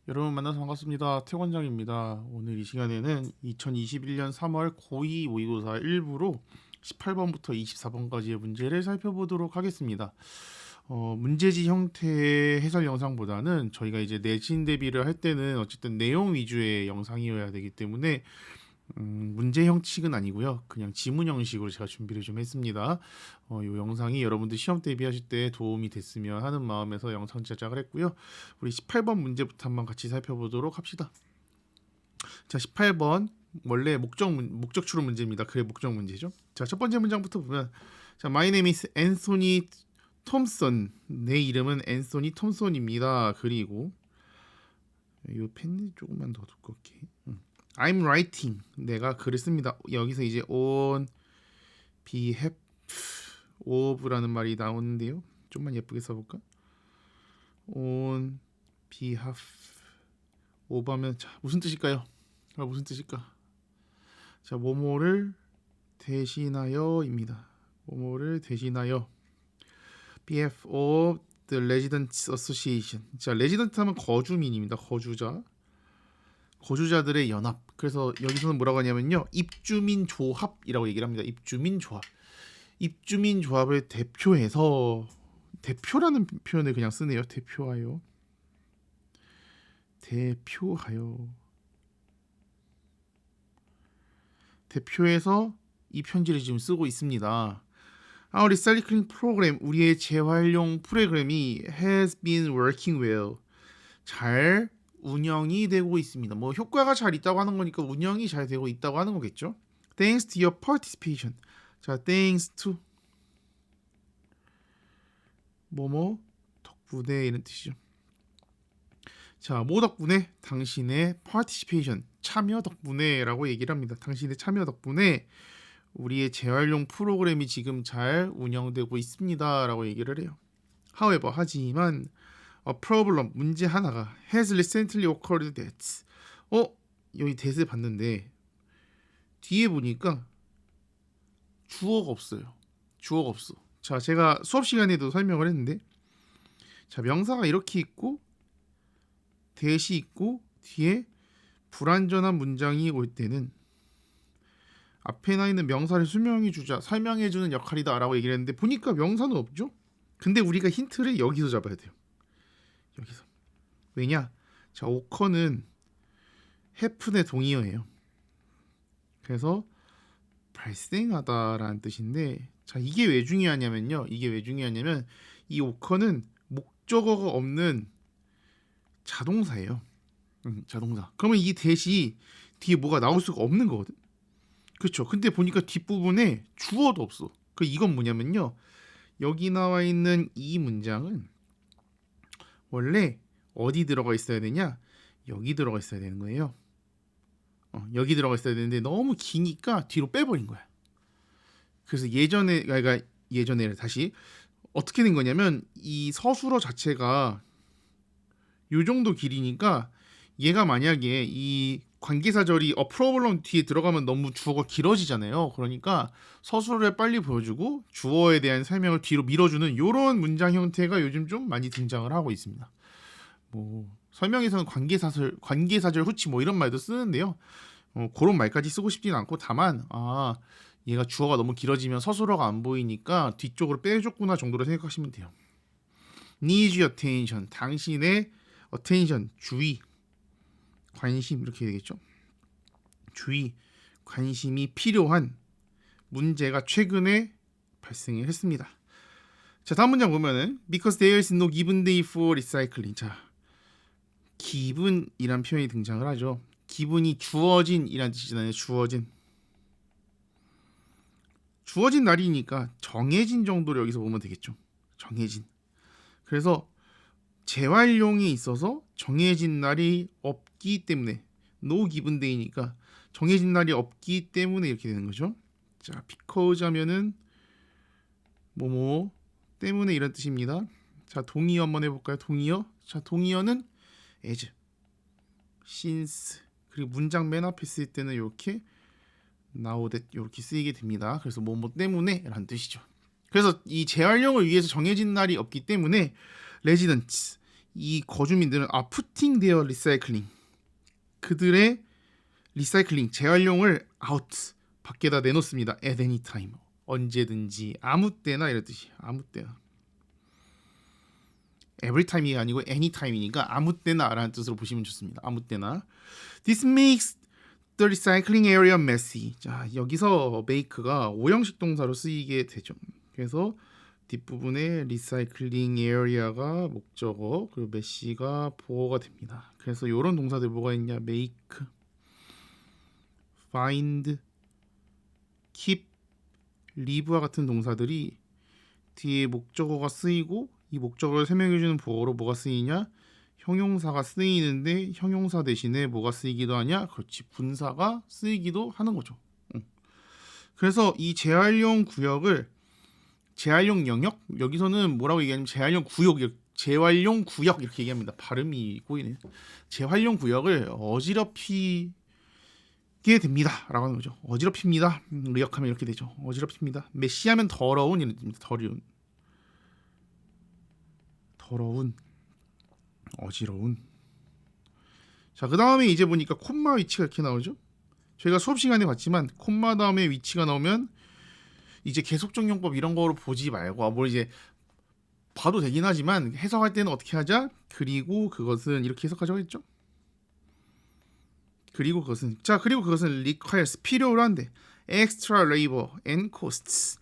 여러분 만나서 반갑습니다. 태권장입니다. 오늘 이 시간에는 2021년 3월 고2 모의고사 1부로 18번부터 24번까지의 문제를 살펴보도록 하겠습니다. 문제지 형태의 해설 영상보다는 저희가 이제 내신 대비를 할 때는 어쨌든 내용 위주의 영상이어야 되기 때문에 문제 형식은 아니고요. 그냥 지문 형식으로 제가 준비를 좀 했습니다. 이 영상이 여러분들 시험 대비하실 때 도움이 됐으면 하는 마음에서 영상 제작을 했고요. 우리 18번 문제부터 한번 같이 살펴보도록 합시다. 자, 18번 원래 목적 추론 문제입니다. 그의 목적 문제죠. 자, 첫 번째 문장부터 보면 자, My name is Anthony Thompson. 내 이름은 앤소니 톰손입니다. 그리고 이 펜을 조금만 더 두껍게. I'm writing. 내가 글을 씁니다. 여기서 이제 on behalf of라는 말이 나오는데요. 좀만 예쁘게 써볼까? on behalf of 하면 자, 무슨 뜻일까요? 무슨 뜻일까? 자, 뭐뭐를 대신하여입니다. 뭐뭐를 대신하여 behalf of the Residents Association. 자, resident 하면 거주민입니다. 거주자들의 연합. 그래서 여기서는 뭐라고 하냐면요. 입주민 조합이라고 얘기를 합니다. 입주민 조합. 입주민 조합을 대표해서 대표라는 표현을 그냥 쓰네요. 대표하여. 대표해서 이 편지를 지금 쓰고 있습니다. Our recycling program, 우리의 재활용 프로그램이 has been working well. 잘 운영이 되고 있습니다. 뭐 효과가 잘 있다고 하는 거니까 운영이 잘 되고 있다고 하는 거겠죠. Thanks to your participation. 자, thanks to 뭐뭐 덕분에 이런 뜻이죠. 자, 뭐 덕분에? 당신의 participation, 참여 덕분에라고 얘기를 합니다. 당신의 참여 덕분에 우리의 재활용 프로그램이 지금 잘 운영되고 있습니다라고 얘기를 해요. However, 하지만 a problem, 문제 하나가 has recently occurred that 여기 that을 봤는데 뒤에 보니까 주어가 없어요. 주어가 없어. 자, 제가 수업 시간에도 설명을 했는데 자, 명사가 이렇게 있고 that이 있고 뒤에 불완전한 문장이 올 때는 앞에 나 있는 명사를 설명해주는 역할이다라고 얘기를 했는데 보니까 명사는 없죠? 근데 우리가 힌트를 여기서 잡아야 돼요. 여기서. 왜냐? 자, 오커는 해픈의 동의어예요. 그래서 발생하다라는 뜻인데 자, 이게 왜 중요하냐면요. 이 오커는 목적어가 없는 자동사예요. 자동사. 그러면 이 대시 뒤에 뭐가 나올 수가 없는 거거든. 그렇죠. 근데 보니까 뒷부분에 주어도 없어. 이건 뭐냐면요. 여기 나와 있는 이 문장은 원래 어디 들어가 있어야 되냐? 여기 들어가 있어야 되는 거예요. 여기 들어가 있어야 되는데 너무 기니까 뒤로 빼버린 거야. 그래서 예전에 다시 어떻게 된 거냐면 이 서술어 자체가 요 정도 길이니까 얘가 만약에 이 관계사절이 프로블럼 뒤에 들어가면 너무 주어가 길어지잖아요. 그러니까 서술을 빨리 보여주고 주어에 대한 설명을 뒤로 밀어주는 이런 문장 형태가 요즘 좀 많이 등장을 하고 있습니다. 뭐 설명에서는 관계사절 후치 뭐 이런 말도 쓰는데요. 그런 말까지 쓰고 싶지는 않고 다만 얘가 주어가 너무 길어지면 서술어가 안 보이니까 뒤쪽으로 빼줬구나 정도로 생각하시면 돼요. Needs your attention. 당신의 attention, 주의, 관심 이렇게 되겠죠. 주의, 관심이 필요한 문제가 최근에 발생을 했습니다. 자, 다음 문장 보면은 Because there is no given day for recycling. 자, 기분이란 표현이 등장을 하죠. 기분이 주어진이란 뜻이잖아요. 주어진 날이니까 정해진 정도로 여기서 보면 되겠죠. 정해진. 그래서 재활용에 있어서 정해진 날이 없기 때문에 no given day니까 정해진 날이 없기 때문에 이렇게 되는 거죠. 자, because 하면은 뭐뭐 때문에 이런 뜻입니다. 자, 동의어 한번 해볼까요? 동의어. 자, 동의어는 as, since 그리고 문장 맨 앞에 쓸 때는 이렇게 나오듯 이렇게 쓰이게 됩니다. 그래서 뭐뭐 때문에 라는 뜻이죠. 그래서 이 재활용을 위해서 정해진 날이 없기 때문에 residents, 이 거주민들은 putting their recycling, 그들의 리사이클링 재활용을 out, 밖에다 내놓습니다. at any time, 언제든지 아무 때나 이런 뜻이. 아무 때나. every time이 아니고 any time이니까 아무 때나라는 뜻으로 보시면 좋습니다. 아무 때나. This makes the recycling area messy. 자, 여기서 make가 오형식 동사로 쓰이게 되죠. 그래서 뒷부분에 리사이클링 에어리아가 목적어, 그리고 messy가 보어가 됩니다. 그래서 이런 동사들 뭐가 있냐? make, find, keep, leave와 같은 동사들이 뒤에 목적어가 쓰이고 이 목적어를 설명해주는 보어로 뭐가 쓰이냐? 형용사가 쓰이는데 형용사 대신에 뭐가 쓰이기도 하냐? 그렇지, 분사가 쓰이기도 하는 거죠. 그래서 이 재활용 구역을 재활용 영역, 여기서는 뭐라고 얘기하냐면 재활용 구역, 재활용 구역 이렇게 얘기합니다. 발음이 꼬이네. 재활용 구역을 어지럽히게 됩니다 라고 하는 거죠. 어지럽힙니다. 의역하면 이렇게 되죠. 어지럽힙니다. 메시하면 더러운 이런 뜻입니다. 더러운, 어지러운. 자, 그 다음에 이제 보니까 콤마 위치가 이렇게 나오죠. 저희가 수업 시간에 봤지만 콤마 다음에 위치가 나오면 이제 계속적 용법 이런 거로 보지 말고 뭘 이제 봐도 되긴 하지만 해석할 때는 어떻게 하자? 그리고 그것은 이렇게 해석하자고 했죠. 그리고 그것은 requires, 필요로 한데 extra labor and costs,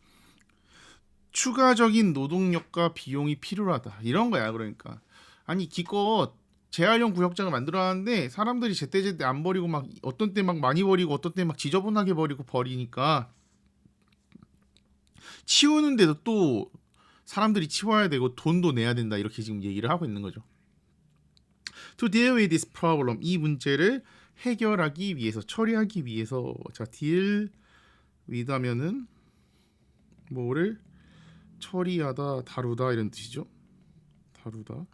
추가적인 노동력과 비용이 필요하다 이런 거야. 그러니까 아니 기껏 재활용 구역장을 만들어놨는데 사람들이 제때제때 안 버리고 막 어떤 때 막 많이 버리고 어떤 때 막 지저분하게 버리니까 치우는데도 또 사람들이 치워야 되고 돈도 내야 된다 이렇게 지금 얘기를 하고 있는 거죠. To deal with this problem, 이 문제를 해결하기 위해서, 처리하기 위해서. 자, deal with 하면은 뭐를 처리하다, 다루다 이런 뜻이죠. 다루다.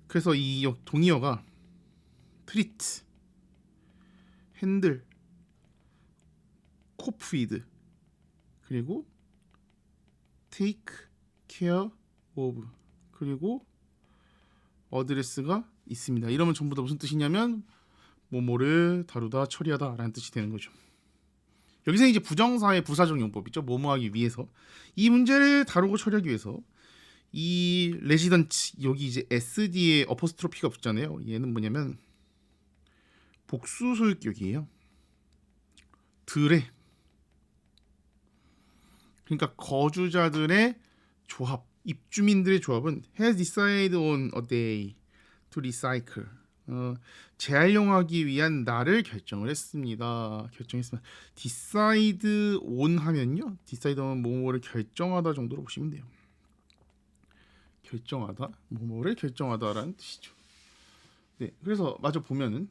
그래서 이 동의어가 treat, handle, cope with, 그리고 take care of, 그리고 address가 있습니다. 이러면 전부 다 무슨 뜻이냐면 뭐뭐를 다루다, 처리하다 라는 뜻이 되는 거죠. 여기서 이제 부정사의 부사적 용법이죠. 뭐뭐하기 위해서. 이 문제를 다루고 처리하기 위해서 이 레지던트, 여기 이제 SD에 어퍼스트로피가 붙잖아요. 얘는 뭐냐면 복수 소유격이에요. 들의, 그러니까 거주자들의 조합, 입주민들의 조합은 has decided on a day to recycle, 재활용하기 위한 날을 결정했습니다. decide on 하면요, decide on 뭐뭐를 결정하다 정도로 보시면 돼요. 결정하다, 뭐뭐를 결정하다라는 뜻이죠. 네, 그래서 마저 보면은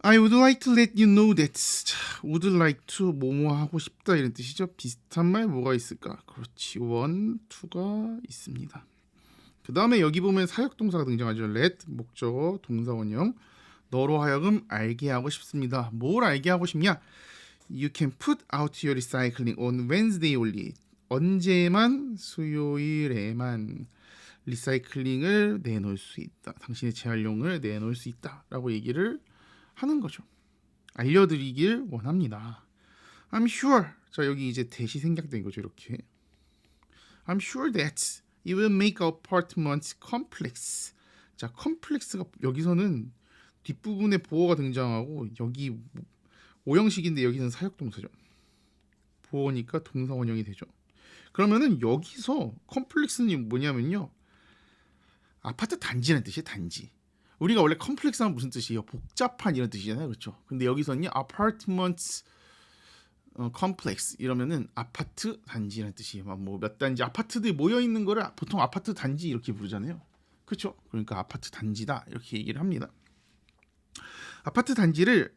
I would like to let you know that. 자, would like to 뭐뭐 하고 싶다 이런 뜻이죠. 비슷한 말 뭐가 있을까? 그렇지, want to가 있습니다. 그 다음에 여기 보면 사역동사가 등장하죠. let, 목적어, 동사 원형. 너로 하여금 알게 하고 싶습니다. 뭘 알게 하고 싶냐? You can put out your recycling on Wednesday only. 언제만? 수요일에만 리사이클링을 내놓을 수 있다. 당신의 재활용을 내놓을 수 있다 라고 얘기를 하는 거죠. 알려드리길 원합니다. I'm sure. 자, 여기 이제 대시 생략된 거죠. 이렇게 I'm sure that it will make our apartments complex. 자, complex가 여기서는 뒷부분에 보어가 등장하고 여기 오형식인데 여기는 사역동사죠. 보어니까 동사 원형이 되죠. 그러면은 여기서 complex는 뭐냐면요, 아파트 단지라는 뜻이에요. 단지. 우리가 원래 컴플렉스 하면 무슨 뜻이에요? 복잡한 이런 뜻이잖아요. 그렇죠? 근데 여기서는요, apartments complex 이러면은 아파트 단지라는 뜻이에요. 뭐 몇 단지 아파트들이 모여 있는 거를 보통 아파트 단지 이렇게 부르잖아요. 그렇죠? 그러니까 아파트 단지다 이렇게 얘기를 합니다. 아파트 단지를,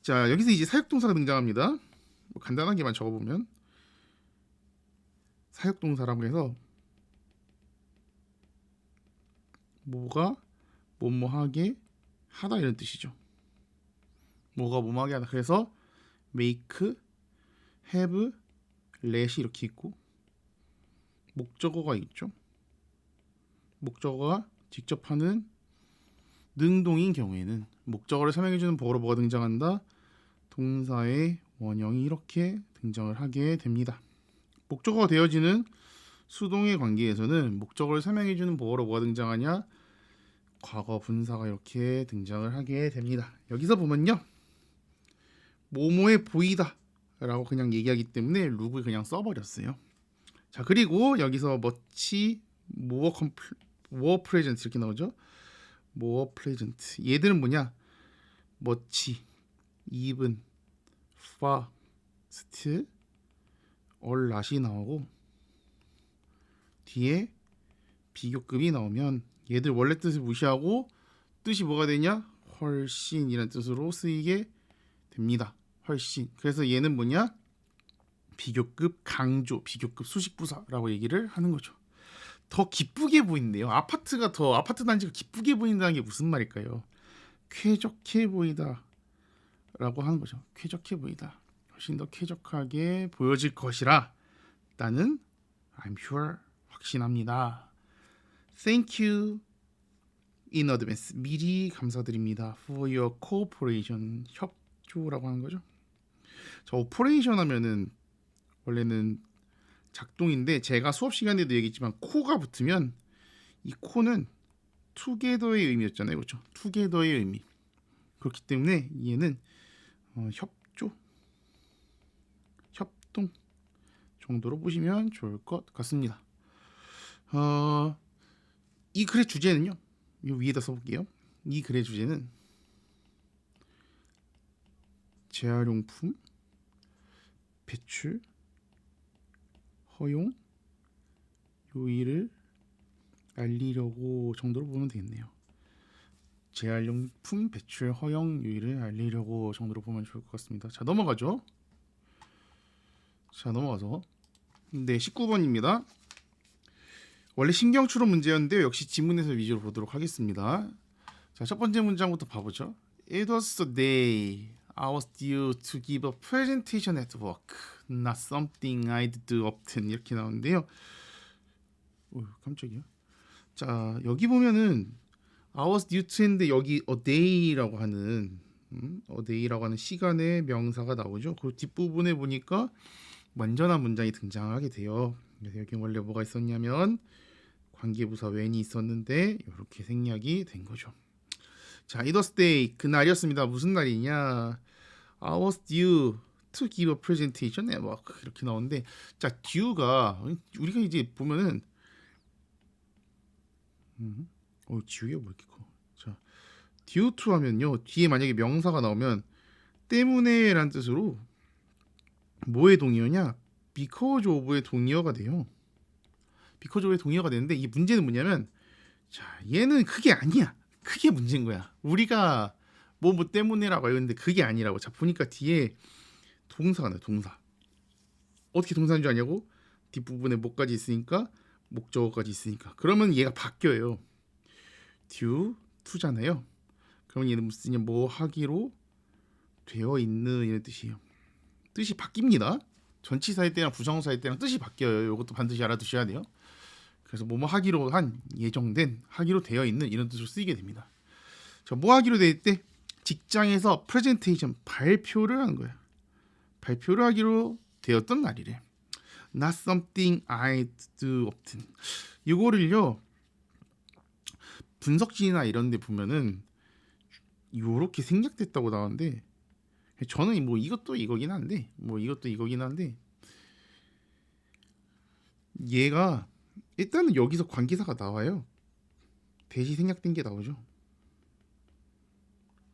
자, 여기서 이제 사역동사가 등장합니다. 뭐 간단하게만 적어보면 사역동사라고 해서 뭐가 뭐뭐하게 하다 이런 뜻이죠. 뭐가 뭐뭐하게 하다. 그래서 make, have, let이 이렇게 있고 목적어가 있죠. 목적어가 직접 하는 능동인 경우에는 목적어를 설명해주는 보어로 뭐가 등장한다? 동사의 원형이 이렇게 등장을 하게 됩니다. 목적어가 되어지는 수동의 관계에서는 목적어를 설명해주는 보어로 뭐가 등장하냐? 과거 분사가 이렇게 등장을 하게 됩니다. 여기서 보면요, 뭐뭐해 보이다 라고 그냥 얘기하기 때문에 룩을 그냥 써버렸어요. 자, 그리고 여기서 머치, 모어 프레젠트 이렇게 나오죠. 모어 프레젠트, 얘들은 뭐냐? 머치, 이븐, 파스트, 얼랏이 나오고 뒤에 비교급이 나오면 얘들 원래 뜻을 무시하고 뜻이 뭐가 되냐? 훨씬이라는 뜻으로 쓰이게 됩니다. 훨씬. 그래서 얘는 뭐냐? 비교급 강조, 비교급 수식부사라고 얘기를 하는 거죠. 더 기쁘게 보인대요. 아파트 단지가 기쁘게 보인다는 게 무슨 말일까요? 쾌적해 보이다 라고 하는 거죠. 쾌적해 보이다. 훨씬 더 쾌적하게 보여질 것이라 나는 I'm sure 확신합니다. Thank you in advance. 미리 감사드립니다. For your cooperation. 협조라고 하는 거죠. 자, 오퍼레이션 하면은 원래는 작동인데 제가 수업 시간에도 얘기했지만 코가 붙으면 이 코는 together의 의미였잖아요. 그렇죠? together의 의미. 그렇기 때문에 얘는 협조, 협동 정도로 보시면 좋을 것 같습니다. 이 글의 주제는요. 이 위에다 써볼게요. 이 글의 주제는 재활용품 배출 허용 요일을 알리려고 정도로 보면 되겠네요. 재활용품 배출 허용 요일을 알리려고 정도로 보면 좋을 것 같습니다. 자, 넘어가죠. 자, 넘어가서 네, 19번입니다. 원래 신경추론 문제였는데 역시 지문에서 위주로 보도록 하겠습니다. 자, 첫 번째 문장부터 봐보죠. It was the day I was due to give a presentation at work. Not something I'd do often. 이렇게 나오는데요. 오, 깜짝이야. 자, 여기 보면은 I was due to 했는데 여기 a day라고 하는 a day라고 하는 시간의 명사가 나오죠. 그 뒷부분에 보니까 완전한 문장이 등장하게 돼요. 그래서 여기 원래 뭐가 있었냐면 관계부사 when이 있었는데 이렇게 생략이 된 거죠. 자, it was day 그날이었습니다. 무슨 날이냐? I was due to give a presentation at work 이렇게 나오는데, 자, due가 우리가 이제 보면은 due가 뭐 이렇게 커? 자, due to 하면요 뒤에 만약에 명사가 나오면 때문에라는 뜻으로 뭐의 동의어냐? because of의 동의어가 돼요. because of의 동의어가 되는데 이 문제는 뭐냐면, 자, 얘는 그게 아니야. 그게 문제인 거야. 우리가 뭐 때문에라고 했는데 그게 아니라고. 자, 보니까 뒤에 동사가 나요. 동사. 어떻게 동사인 줄 아냐고? 뒷부분에 뭐까지 있으니까 목적어까지 있으니까. 그러면 얘가 바뀌어요. due to잖아요. 그러면 얘는 무슨 뜻이냐? 뭐 하기로 되어 있는 이런 뜻이에요. 뜻이 바뀝니다. 전치사일 때랑 부정사일 때랑 뜻이 바뀌어요. 이것도 반드시 알아두셔야 돼요. 그래서 뭐뭐 하기로 한, 예정된, 하기로 되어 있는 이런 뜻으로 쓰이게 됩니다. 자, 뭐 하기로 될 때 직장에서 프레젠테이션 발표를 하는 거예요. 발표를 하기로 되었던 날이래. Not something I do often. 이거를요 분석지나 이런 데 보면은 요렇게 생략됐다고 나오는데, 저는 뭐 이것도 이거긴 한데 얘가 일단은 여기서 관계사가 나와요. 대시 생략된 게 나오죠.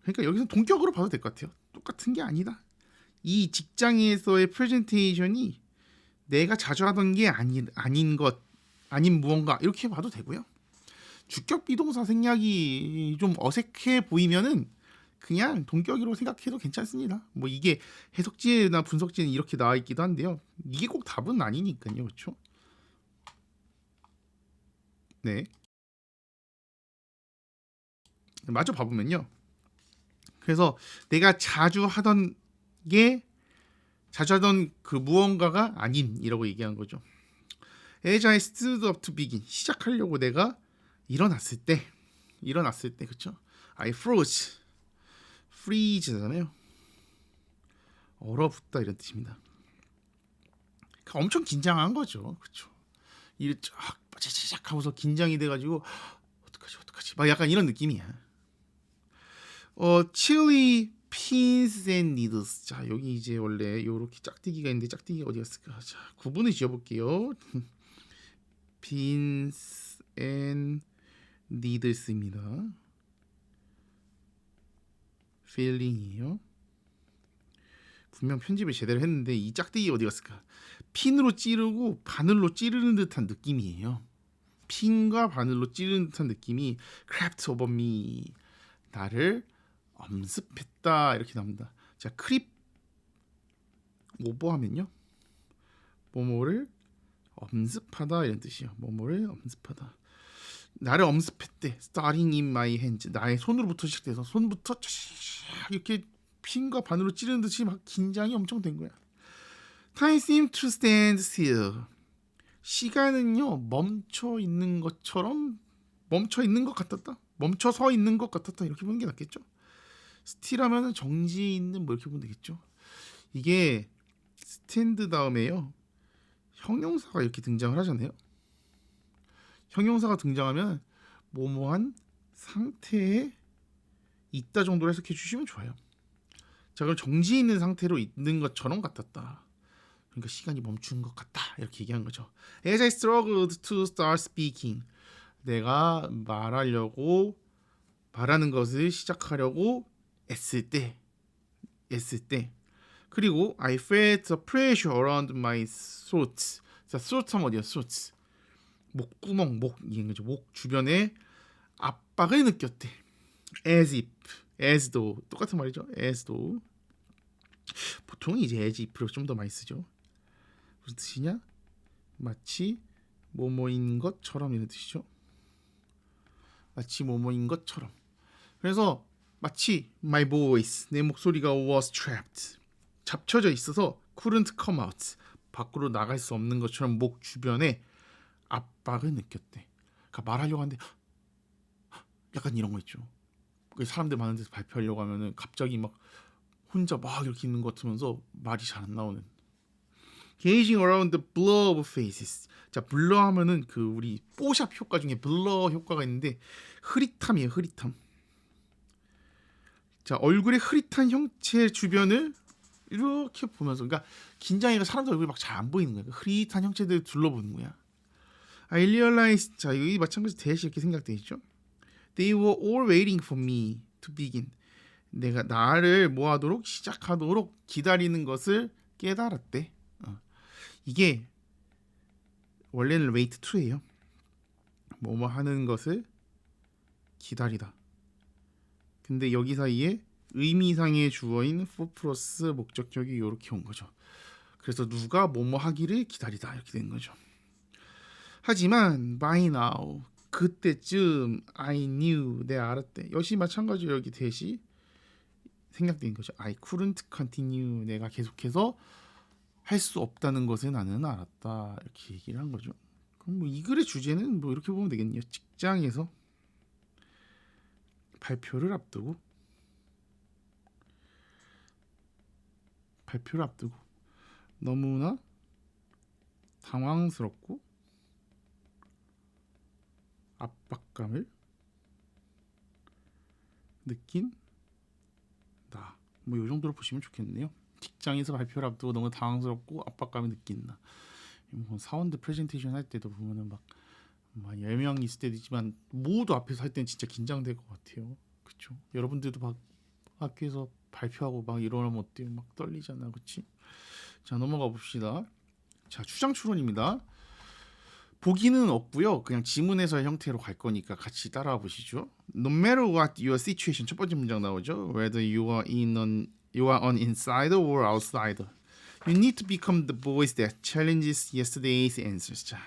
그러니까 여기서 동격으로 봐도 될 것 같아요. 똑같은 게 아니다. 이 직장에서의 프레젠테이션이 내가 자주 하던 게 아닌 무언가 이렇게 봐도 되고요. 주격 비동사 생략이 좀 어색해 보이면은 그냥 동격으로 생각해도 괜찮습니다. 뭐 이게 해석지나 분석지는 이렇게 나와 있기도 한데요. 이게 꼭 답은 아니니까요. 그렇죠? 네. 마저 봐보면요. 그래서 내가 자주 하던 그 무언가가 아닌 이라고 얘기한 거죠. As I stood up to begin, 시작하려고 내가 일어났을 때 그쵸? I freeze잖아요. 얼어붙다 이런 뜻입니다. 그러니까 엄청 긴장한 거죠, 그쵸? 이를 쫙 빠지작 하고서 긴장이 돼가지고 어떡하지 막 약간 이런 느낌이야. chili beans and needles. 자 여기 이제 원래 요렇게 짝대기가 있는데 짝대기가 어디 갔을까? 자 구분을 지어볼게요. beans and needles입니다. 필링이에요. 분명 편집을 제대로 했는데 이 짝대기 어디 갔을까? 핀으로 찌르고 바늘로 찌르는 듯한 느낌이에요. 핀과 바늘로 찌르는 듯한 느낌이 crept over me. 나를 엄습했다 이렇게 나옵니다. 자, 크립 오버하면요. 뭐뭐를 엄습하다 이런 뜻이요. 뭐뭐를 엄습하다. 나를 엄습했대. Starting in my hands. 나의 손으로부터 시작돼서 손부터 이렇게 핀과 바늘로 찌르는 듯이 막 긴장이 엄청 된 거야. Time seemed to stand still. 시간은요 멈춰 있는 것 같았다. 멈춰서 있는 것 같았다. 이렇게 보는 게 낫겠죠. 스틸하면은 정지해 있는 뭐 이렇게 보면 되겠죠. 이게 스탠드 다음에요 형용사가 이렇게 등장을 하잖아요. 형용사가 등장하면 뭐뭐한 상태에 있다 정도로 해석해 주시면 좋아요. 자 그럼 정지해 있는 상태로 있는 것처럼 같았다. 그러니까 시간이 멈춘 것 같다 이렇게 얘기한 거죠. As I struggled to start speaking. 내가 말하는 것을 시작하려고 애쓸 때 그리고 I felt the pressure around my throat. 자, throat 하면 어디야? throat. 목구멍, 이게 거죠. 목 주변에 압박을 느꼈대. as if, as though 똑같은 말이죠. as though. 보통 이제 as if로 좀 더 많이 쓰죠. 무슨 뜻이냐? 마치 뭐뭐인 것처럼 이런 뜻이죠. 마치 뭐뭐인 것처럼. 그래서 마치 my voice 내 목소리가 was trapped 잡혀져 있어서 couldn't come out 밖으로 나갈 수 없는 것처럼 목 주변에 압박을 느꼈대. 그러니까 말하려고 하는데 약간 이런 거 있죠. 사람들 많은 데서 발표하려고 하면은 갑자기 막 혼자 막 이렇게 있는 것 같으면서 말이 잘 안 나오는. Gazing around the blur of faces. 자, 블러 하면은 그 우리 뽀샵 효과 중에 블러 효과가 있는데 흐릿함이에요, 흐릿함. 자, 얼굴의 흐릿한 형체 주변을 이렇게 보면서, 그러니까 긴장해가 사람들 얼굴이 막 잘 안 보이는 거야. 흐릿한 형체들을 둘러보는 거야. I realized. 자, 여기 마찬가지 대시 이렇게 생각돼 있죠. They were all waiting for me to begin. 내가 나를 뭐 하도록 시작하도록 기다리는 것을 깨달았대. 이게 원래는 wait to예요. 뭐뭐 하는 것을 기다리다. 근데 여기 사이에 의미상의 주어인 for 플러스 목적격이 이렇게 온 거죠. 그래서 누가 뭐뭐 하기를 기다리다 이렇게 된 거죠. 하지만 by now 그때쯤 I knew 내가 알았대. 역시 마찬가지로 여기 대시 생략된 거죠. I couldn't continue 내가 계속해서 할 수 없다는 것을 나는 알았다 이렇게 얘기를 한 거죠. 그럼 뭐 이 글의 주제는 뭐 이렇게 보면 되겠네요. 직장에서 발표를 앞두고 너무나 당황스럽고 압박감을 느낀다. 뭐 이 정도로 보시면 좋겠네요. 직장에서 발표를 앞두고 너무 당황스럽고 압박감을 느낀다. 뭐 사원들 프레젠테이션 할 때도 보면은 막 10명 있을 때도 있지만 모두 앞에서 할 때는 진짜 긴장될 것 같아요. 그렇죠? 여러분들도 막 학교에서 발표하고 막 이러면 어때요? 막 떨리잖아, 그렇지? 자 넘어가 봅시다. 자 추장 추론입니다. 보기는 없고요. 그냥 지문에서의 형태로 갈 거니까 같이 따라와 보시죠. No matter what your situation. 첫 번째 문장 나오죠. Whether you are an insider or outsider. You need to become the voice that challenges yesterday's answers. 자,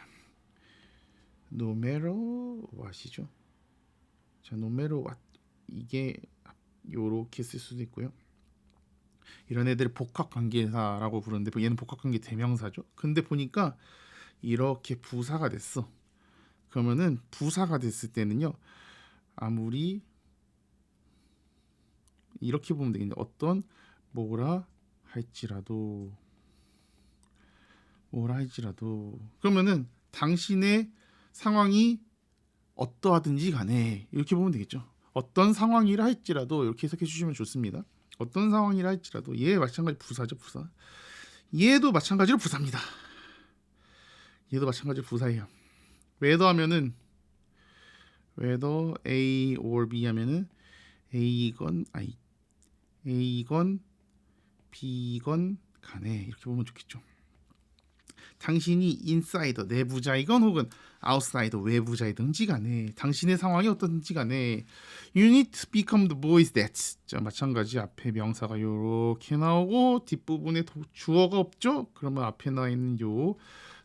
no matter what이죠. 자, no matter what. 이게 요렇게 쓸 수도 있고요. 이런 애들 복합관계사라고 부르는데 얘는 복합관계 대명사죠. 근데 보니까 이렇게 부사가 됐어. 그러면은 부사가 됐을 때는요. 아무리 이렇게 보면 되겠네. 어떤 뭐라 할지라도 그러면은 당신의 상황이 어떠하든지 간에 이렇게 보면 되겠죠. 어떤 상황이라 할지라도 이렇게 해석해 주시면 좋습니다. 어떤 상황이라 할지라도 얘 마찬가지 부사죠. 부사. 얘도 마찬가지로 부사입니다. 얘도 마찬가지로 부사예요. whether 하면은 whether A or B 하면은 A건 B건 간에 이렇게 보면 좋겠죠. 당신이 인사이더 내부자이건 혹은 아웃사이더 외부자이든지 간에 당신의 상황이 어떤지 간에 you need to become the boys that. 자, 마찬가지 앞에 명사가 요렇게 나오고 뒷부분에 주어가 없죠. 그러면 앞에 나와 있는 요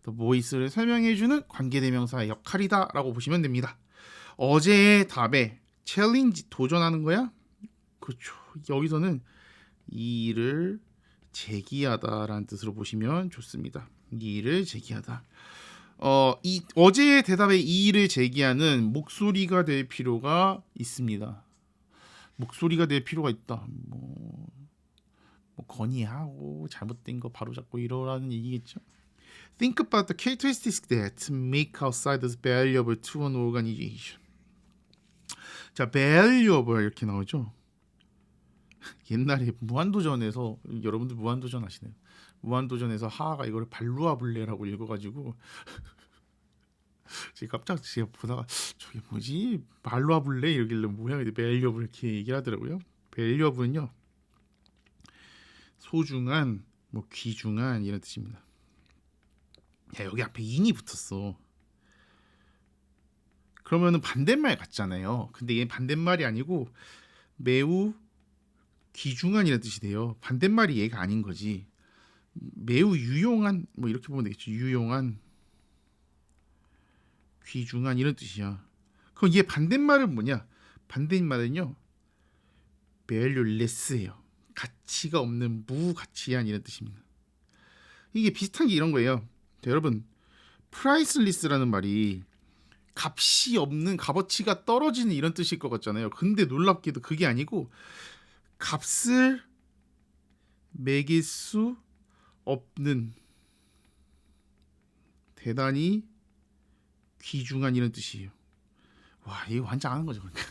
the boys를 설명해주는 관계대명사의 역할이다 라고 보시면 됩니다. 어제의 답에 챌린지 도전하는 거야? 그렇죠. 여기서는 이 일을 제기하다라는 뜻으로 보시면 좋습니다. 이 일을 제기하다. 어제의 대답에 이 일을 제기하는 목소리가 될 필요가 있습니다. 목소리가 될 필요가 있다. 뭐 건의하고 잘못된 거 바로잡고 이러라는 얘기겠죠. Think about the characteristics that make outsiders valuable to an organization. 자, valuable 이렇게 나오죠. 옛날에 무한도전에서 여러분들 무한도전 아시나요? 무한도전에서 하하가 이걸 발루아블레라고 읽어가지고 제가 깜짝 제가 보다가 저게 뭐지? 발루아블레 이러길래 뭐야? 밸류어블 이렇게 얘기를 하더라고요. 밸류어블은요 소중한, 뭐 귀중한 이런 뜻입니다. 야, 여기 앞에 in이 붙었어. 그러면은 반대말 같잖아요. 근데 얘 반대말이 아니고 매우 귀중한 이라는 뜻이 돼요. 반대말이 얘가 아닌 거지. 매우 유용한 뭐 이렇게 보면 되겠죠. 유용한, 귀중한 이런 뜻이야. 그럼 얘 반대말은 뭐냐? 반대말은요 valueless예요. 가치가 없는, 무가치한 이런 뜻입니다. 이게 비슷한 게 이런 거예요. 자, 여러분 priceless라는 말이 값이 없는, 값어치가 떨어지는 이런 뜻일 것 같잖아요. 근데 놀랍게도 그게 아니고 값을 매길 수 없는, 대단히 귀중한 이런 뜻이에요. 와, 이거 환장하는 거죠. 그러니까.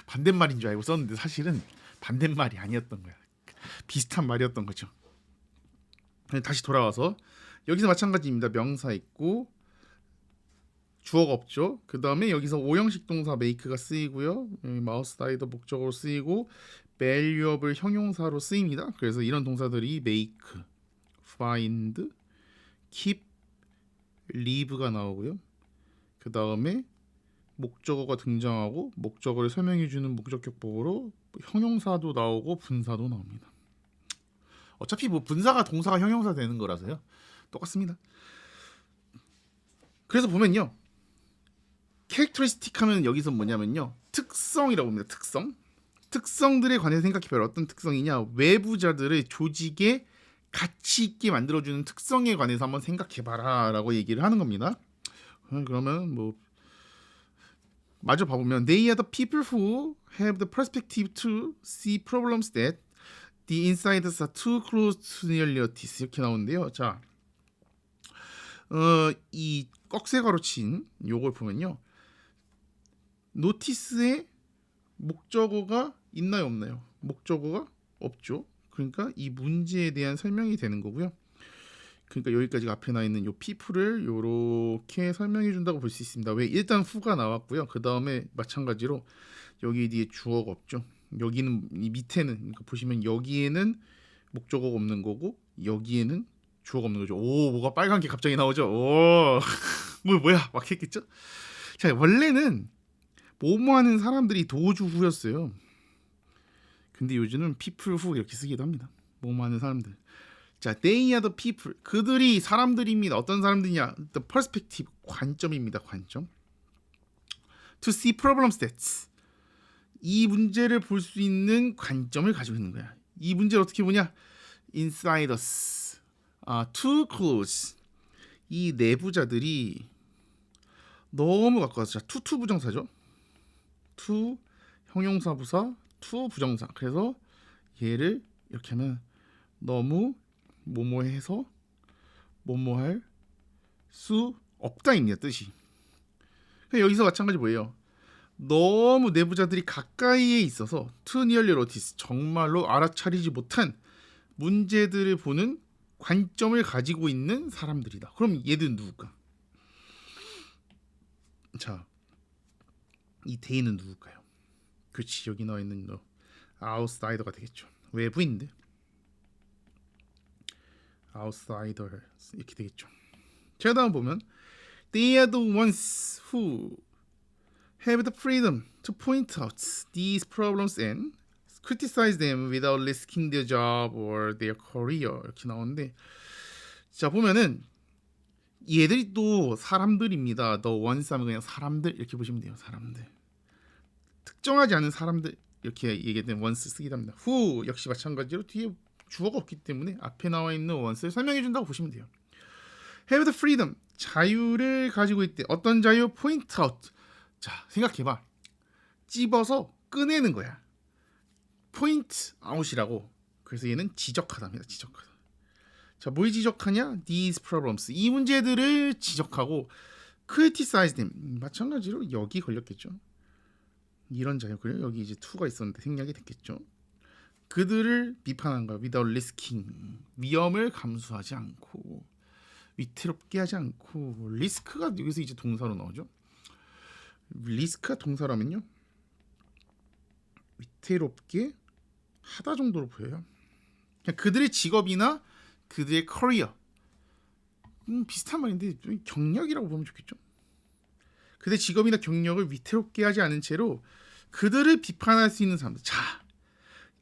반대말인 줄 알고 썼는데 사실은 반대말이 아니었던 거야. 비슷한 말이었던 거죠. 다시 돌아와서 여기서 마찬가지입니다. 명사 있고 주어가 없죠. 그 다음에 여기서 오형식 동사 make가 쓰이고요. 마우스 다이더 목적으로 쓰이고 valuable 형용사로 쓰입니다. 그래서 이런 동사들이 make, find, keep, leave가 나오고요. 그 다음에 목적어가 등장하고 목적어를 설명해주는 목적격보로 형용사도 나오고 분사도 나옵니다. 어차피 뭐 분사가 동사가 형용사 되는 거라서요. 똑같습니다. 그래서 보면요. 캐릭터리스틱 하면 여기서 뭐냐면요. 특성이라고 합니다. 특성들에 관해서 생각해봐요. 어떤 특성이냐. 외부자들의 조직에 가치 있게 만들어주는 특성에 관해서 한번 생각해봐라 라고 얘기를 하는 겁니다. 그러면 뭐 마저 봐보면 They are the people who have the perspective to see problems that the insiders are too close to realities 이렇게 나오는데요. 자, 이 꺽쇠가로 친 요걸 보면요. 노티스에 목적어가 있나요 없나요? 목적어가 없죠. 그러니까 이 문제에 대한 설명이 되는 거고요. 그러니까 여기까지 앞에 나 있는 요 people을 요렇게 설명해 준다고 볼 수 있습니다. 왜? 일단 who가 나왔고요. 그 다음에 마찬가지로 여기 뒤에 주어가 없죠. 여기는 이 밑에는 그러니까 보시면 여기에는 목적어가 없는 거고 여기에는 주어가 없는 거죠. 오, 뭐가 빨간 게 갑자기 나오죠. 오, 뭐야 막 했겠죠. 자, 원래는 뭐뭐하는 사람들이 도주 후였어요. 근데 요즘은 people who 이렇게 쓰기도 합니다. 뭐뭐하는 사람들. 자, they are the people. 그들이 사람들입니다. 어떤 사람들이냐? The perspective. 관점입니다. 관점. To see problems that. 이 문제를 볼 수 있는 관점을 가지고 있는 거야. 이 문제를 어떻게 보냐? Insiders. Too close. 이 내부자들이 너무 가까워서 자, 투 부정사죠. 투 형용사 부사 투 부정사. 그래서 얘를 이렇게 하면 너무 뭐뭐해서 뭐뭐할 수 없다입니다. 뜻이. 여기서 마찬가지 뭐예요? 너무 내부자들이 가까이에 있어서 too nearly notice 정말로 알아차리지 못한 문제들을 보는 관점을 가지고 있는 사람들이다. 그럼 얘들은 누굴까? 자, 이 they는 누굴까요? 그렇지, 여기 나와 있는 너 outsider가 되겠죠. 외부인들. outsider 이렇게 되겠죠. 자, 다음 보면 they are the ones who have the freedom to point out these problems and criticize them without risking their job or their career 이렇게 나오는데 자 보면은 얘들이 또 사람들입니다. The ones 하면 그냥 사람들 이렇게 보시면 돼요. 사람들 특정하지 않은 사람들 이렇게 얘기된 ones 쓰기도 합니다. who 역시 마찬가지로 뒤에 주어가 없기 때문에 앞에 나와 있는 ones를 설명해 준다고 보시면 돼요. have the freedom 자유를 가지고 있대. 어떤 자유? point out 자 생각해봐. 찝어서 꺼내는 거야. point out이라고. 그래서 얘는 지적하답니다. 지적하다. 자, 뭘 지적하냐? These problems. 이 문제들을 지적하고 criticize them. 마찬가지로 여기 걸렸겠죠. 이런 자유고요. 여기 이제 to가 있었는데 생략이 됐겠죠. 그들을 비판한 거야. without risking. 위험을 감수하지 않고 위태롭게 하지 않고 리스크가 여기서 이제 동사로 나오죠. 리스크가 동사라면요. 위태롭게 하다 정도로 보여요. 그냥 그들의 직업이나 그들의 커리어 비슷한 말인데 경력이라고 보면 좋겠죠. 그들의 직업이나 경력을 위태롭게 하지 않은 채로 그들을 비판할 수 있는 사람들. 자,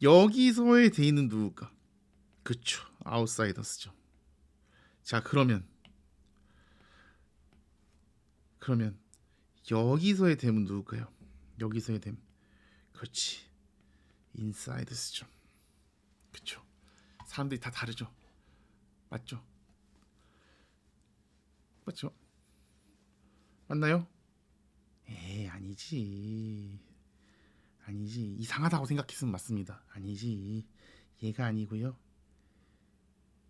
여기서의 대인은 누굴까? 그쵸, 아웃사이더스죠. 자, 그러면 여기서의 댐은 누굴까요? 여기서의 댐, 그렇지, 인사이더스죠. 그쵸, 사람들이 다 다르죠. 맞죠? 맞죠? 맞나요? 에이, 아니지. 이상하다고 생각했으면 맞습니다. 아니지. 얘가 아니고요.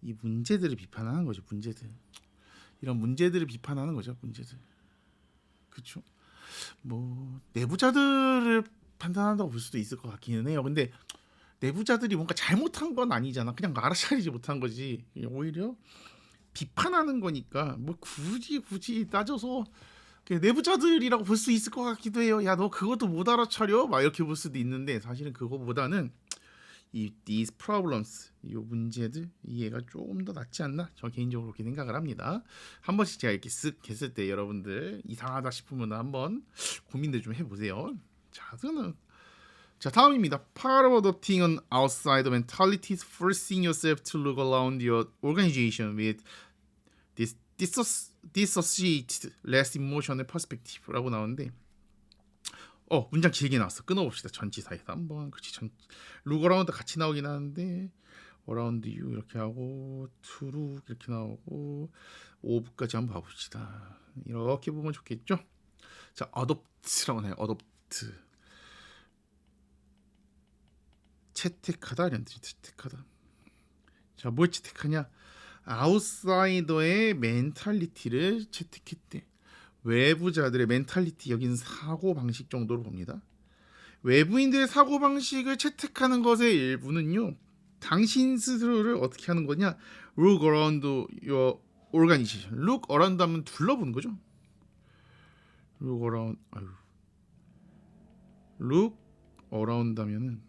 이 문제들을 비판하는 거죠. 문제들. 이런 문제들을 비판하는 거죠. 문제들. 그렇죠? 뭐 내부자들을 판단한다고 볼 수도 있을 것 같기는 해요. 근데 내부자들이 뭔가 잘못한 건 아니잖아. 그냥 알아차리지 못한 거지. 오히려 비판하는 거니까 뭐 굳이 따져서 내부자들이라고 볼 수 있을 것 같기도 해요. 야, 너 그것도 못 알아차려? 막 이렇게 볼 수도 있는데 사실은 그거보다는 이 these problems, 이 문제들 이해가 조금 더 낫지 않나? 저 개인적으로 그렇게 생각을 합니다. 한 번씩 제가 이렇게 쓱 했을 때 여러분들 이상하다 싶으면 한번 고민들 좀 해보세요. 자, 자, 다음입니다. Part of adopting an outsider mentality is forcing yourself to look around your organization with this dissociated, less emotional perspective라고 나오는데 문장 길게 나왔어. 끊어봅시다. 전치사에서 한번. 그렇지. look around 같이 나오긴 하는데 around you 이렇게 하고 to look 이렇게 나오고 ove까지 한번 봐봅시다. 이렇게 보면 좋겠죠. 자, adopt라고 나와요. adopt 채택하다 이런 뜻이 채택하다. 자, 뭘 채택하냐? 아웃사이더의 멘탈리티를 채택했대. 외부자들의 멘탈리티, 여기는 사고방식 정도로 봅니다. 외부인들의 사고방식을 채택하는 것의 일부는요, 당신 스스로를 어떻게 하는 거냐? Look around your organization. Look around 하면 둘러보는 거죠. Look around, Look around 하면은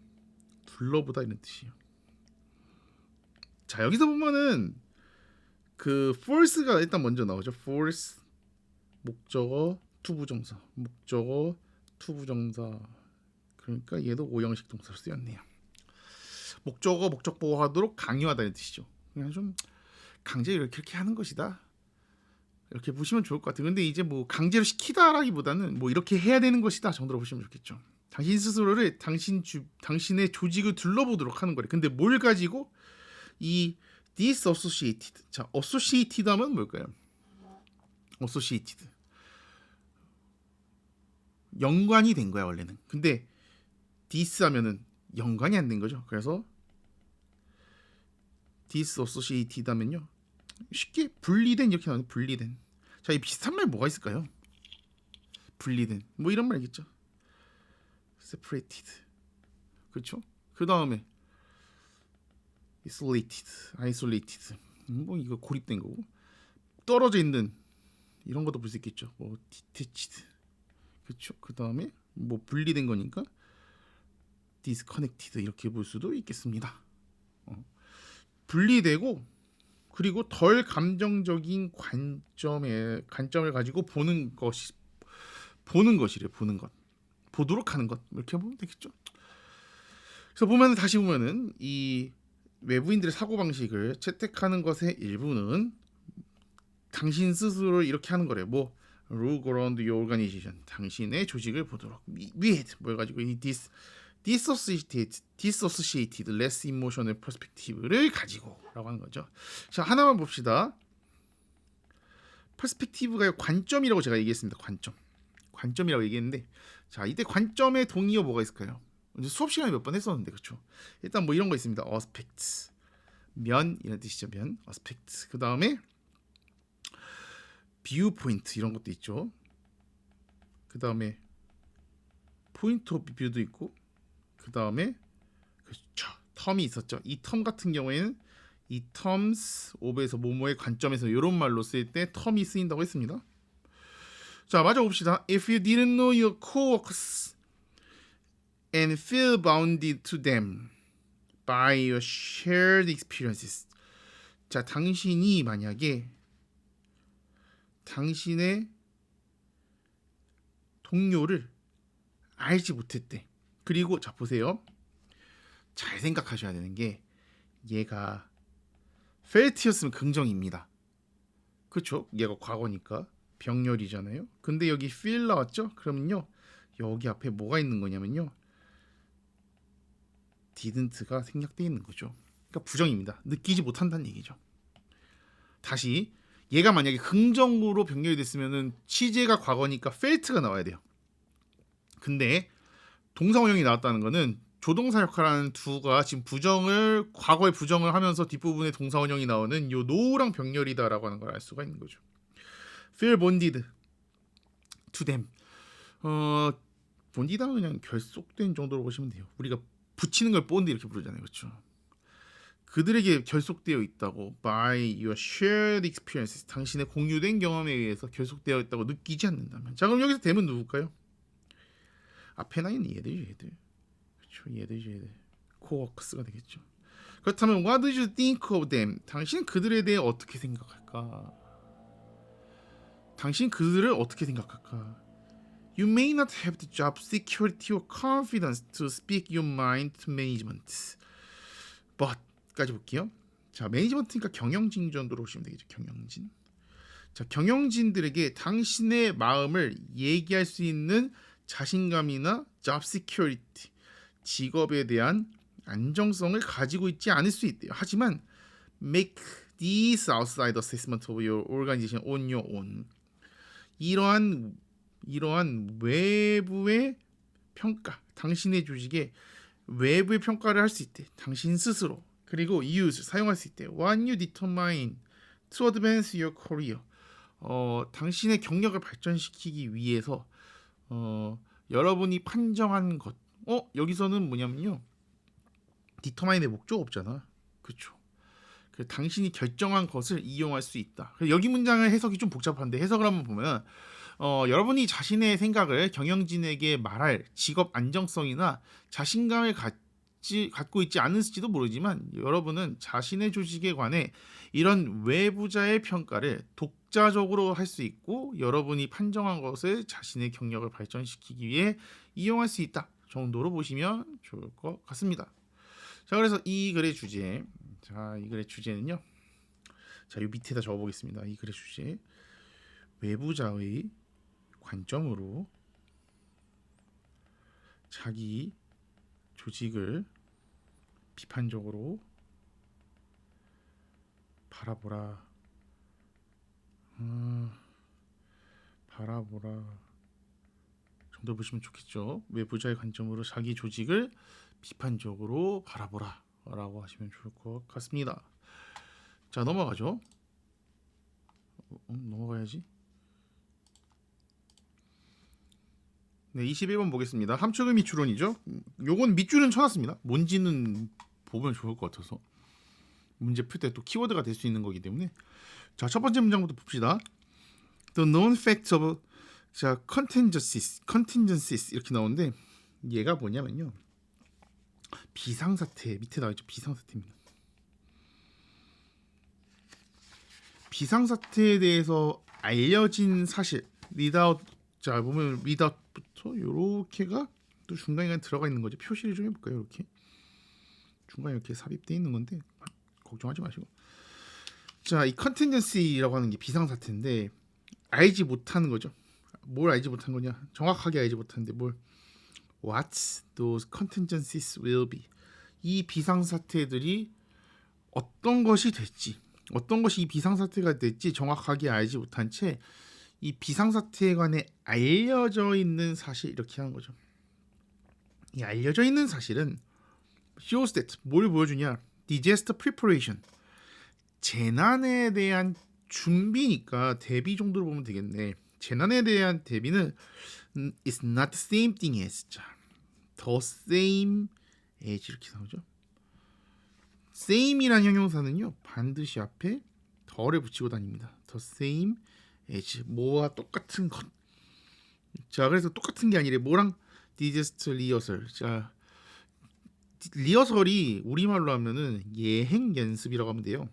둘러보다 이런 뜻이에요. 자, 여기서 보면은 그 force가 일단 먼저 나오죠. force 목적어 투부정사, 목적어 투부정사. 그러니까 얘도 오형식 동사로 쓰였네요. 목적어 목적 보호하도록 강요하다는 뜻이죠. 그냥 좀 강제 이렇게 하는 것이다. 이렇게 보시면 좋을 것 같아요. 근데 이제 뭐 강제로 시키다라기보다는 뭐 이렇게 해야 되는 것이다 정도로 보시면 좋겠죠. 당신 스스로를 당신의 조직을 둘러보도록 하는 거래. 근데 뭘 가지고 이 disassociated. 자, associated 하면 뭘까요? associated. 연관이 된 거야 원래는. 근데 디스 하면은 연관이 안 된 거죠. 그래서 디스어소시에이티드 하면요 쉽게 분리된 이렇게 나오는 분리된. 자, 이 비슷한 말 뭐가 있을까요? 분리된 뭐 이런 말이겠죠. separated 그렇죠. 그 다음에 isolated 뭐 이거 고립된 거고 떨어져 있는 이런 것도 볼 수 있겠죠. 뭐 detached 그렇죠. 그 다음에 뭐 분리된 거니까 disconnected 이렇게 볼 수도 있겠습니다. 분리되고 그리고 덜 감정적인 관점을 가지고 보는 것이래. 보는 것 보도록 하는 것 이렇게 보면 되겠죠. 그래서 보면 다시 보면은 이 외부인들의 사고 방식을 채택하는 것의 일부는 당신 스스로 이렇게 하는 거래. 뭐 look around your organization 당신의 조직을 보도록 with 뭘 가지고 이 dissociated less emotional perspective를 가지고라고 하는 거죠. 자, 하나만 봅시다. perspective가 관점이라고 제가 얘기했습니다. 관점이라고 얘기했는데, 자, 이때 관점의 동의어 뭐가 있을까요? 수업 시간에 몇 번 했었는데, 그렇죠? 일단 뭐 이런 거 있습니다. aspect 면 이런 뜻이죠. 면 aspect. 그 다음에 viewpoint 이런 것도 있죠. 그 다음에 point of view도 있고, 그 다음에 그렇죠. 텀이 있었죠. 이 텀 같은 경우에는 이 terms of에서 뭐뭐의 관점에서 이런 말로 쓰일 때 텀이 쓰인다고 했습니다. 자, 맞아 봅시다. If you didn't know your coworkers and feel bounded to them by your shared experiences. 자, 당신이 만약에 당신의 동료를 알지 못했대. 그리고 자 보세요. 잘 생각하셔야 되는 게 얘가 felt였으면 긍정입니다. 그렇죠? 얘가 과거니까 병렬이잖아요. 근데 여기 feel 나왔죠? 그러면요. 여기 앞에 뭐가 있는 거냐면요. didn't가 생략되어 있는 거죠. 그러니까 부정입니다. 느끼지 못한다는 얘기죠. 다시 얘가 만약에 긍정으로 병렬이 됐으면은 취재가 과거니까 felt가 나와야 돼요. 근데 동사원형이 나왔다는 거는 조동사 역할하는 두가 지금 과거에 부정을 하면서 뒷부분에 동사원형이 나오는 요 노랑 병렬이다라고 하는 걸 알 수가 있는 거죠. feel bonded to them. bonded는 그냥 결속된 정도로 보시면 돼요. 우리가 붙이는 걸 bond 이렇게 부르잖아요. 그렇죠? 그들에게 결속되어 있다고 by your shared experiences 당신의 공유된 경험에 의해서 결속되어 있다고 느끼지 않는다면. 자, 그럼 여기서 됨은 누굴까요? 앞에 나 있는 얘들. 그렇죠. 얘들 coworkers가 되겠죠. 그렇다면 what do you think of them? 당신은 그들에 대해 어떻게 생각할까? 당신 그들을 어떻게 생각할까? You may not have the job security or confidence to speak your mind to management. but까지 볼게요. 자, 매니지먼트니까 경영진 정도로 보시면 되겠죠. 경영진. 자, 경영진들에게 당신의 마음을 얘기할 수 있는 자신감이나 job security, 직업에 대한 안정성을 가지고 있지 않을 수 있대요. 하지만 make this outside assessment of your organization on your own. 이러한 외부의 평가, 당신의 조직의 외부의 평가를 할 수 있대. 당신 스스로. 그리고 use 사용할 수 있대. When you determine to advance your career. 당신의 경력을 발전시키기 위해서 여러분이 판정한 것. 여기서는 뭐냐면요. determine의 목적 없잖아. 그렇죠. 당신이 결정한 것을 이용할 수 있다. 여기 문장의 해석이 좀 복잡한데 해석을 한번 보면 여러분이 자신의 생각을 경영진에게 말할 직업 안정성이나 자신감을 갖고 있지 않을지도 모르지만 여러분은 자신의 조직에 관해 이런 외부자의 평가를 독자적으로 할 수 있고 여러분이 판정한 것을 자신의 경력을 발전시키기 위해 이용할 수 있다 정도로 보시면 좋을 것 같습니다. 자, 그래서 이 글의 주제는요. 자, 이 밑에다 적어보겠습니다. 이 글의 주제 외부자의 관점으로 자기 조직을 비판적으로 바라보라. 정도 보시면 좋겠죠. 외부자의 관점으로 자기 조직을 비판적으로 바라보라 라고 하시면 좋을 것 같습니다. 자, 넘어가죠. 넘어가야지. 네, 21번 보겠습니다. 함축의 미추론이죠. 요건 밑줄은 쳐놨습니다. 뭔지는 보면 좋을 것 같아서 문제 풀 때 또 키워드가 될 수 있는 거기 때문에. 자, 첫 번째 문장부터 봅시다. The known facts of 자, contingencies 이렇게 나오는데 얘가 뭐냐면요. 비상사태 밑에 나와 있죠. 비상사태입니다. 비상사태에 대해서 알려진 사실 without 자 보면 without부터 요렇게가 또 중간에 들어가 있는 거죠. 표시를 좀 해볼까요? 이렇게 중간에 이렇게 삽입되어 있는 건데 걱정하지 마시고. 자, 이 contingency라고 하는 게 비상사태인데 알지 못하는 거죠. 뭘 알지 못한 거냐? 정확하게 알지 못하는데 뭘? What those contingencies will be. 이 비상사태들이 어떤 것이 될지, 어떤 것이 이 비상사태가 될지 정확하게 알지 못한 채 이 비상사태에 관해 알려져 있는 사실 이렇게 하는 거죠. 이 알려져 있는 사실은 shows that 뭘 보여주냐? disaster preparation. 재난에 대한 준비니까 대비 정도로 보면 되겠네. 재난에 대한 대비는 is not the same thing as 자, the same as 이렇게 나오죠. same이라는 형용사는요 반드시 앞에 더를 붙이고 다닙니다. the same as 뭐와 똑같은 것. 자, 그래서 똑같은 게 아니래. 뭐랑 disaster rehearsal. 자, 리허설이 우리말로 하면은 예행 연습이라고 하면 돼요.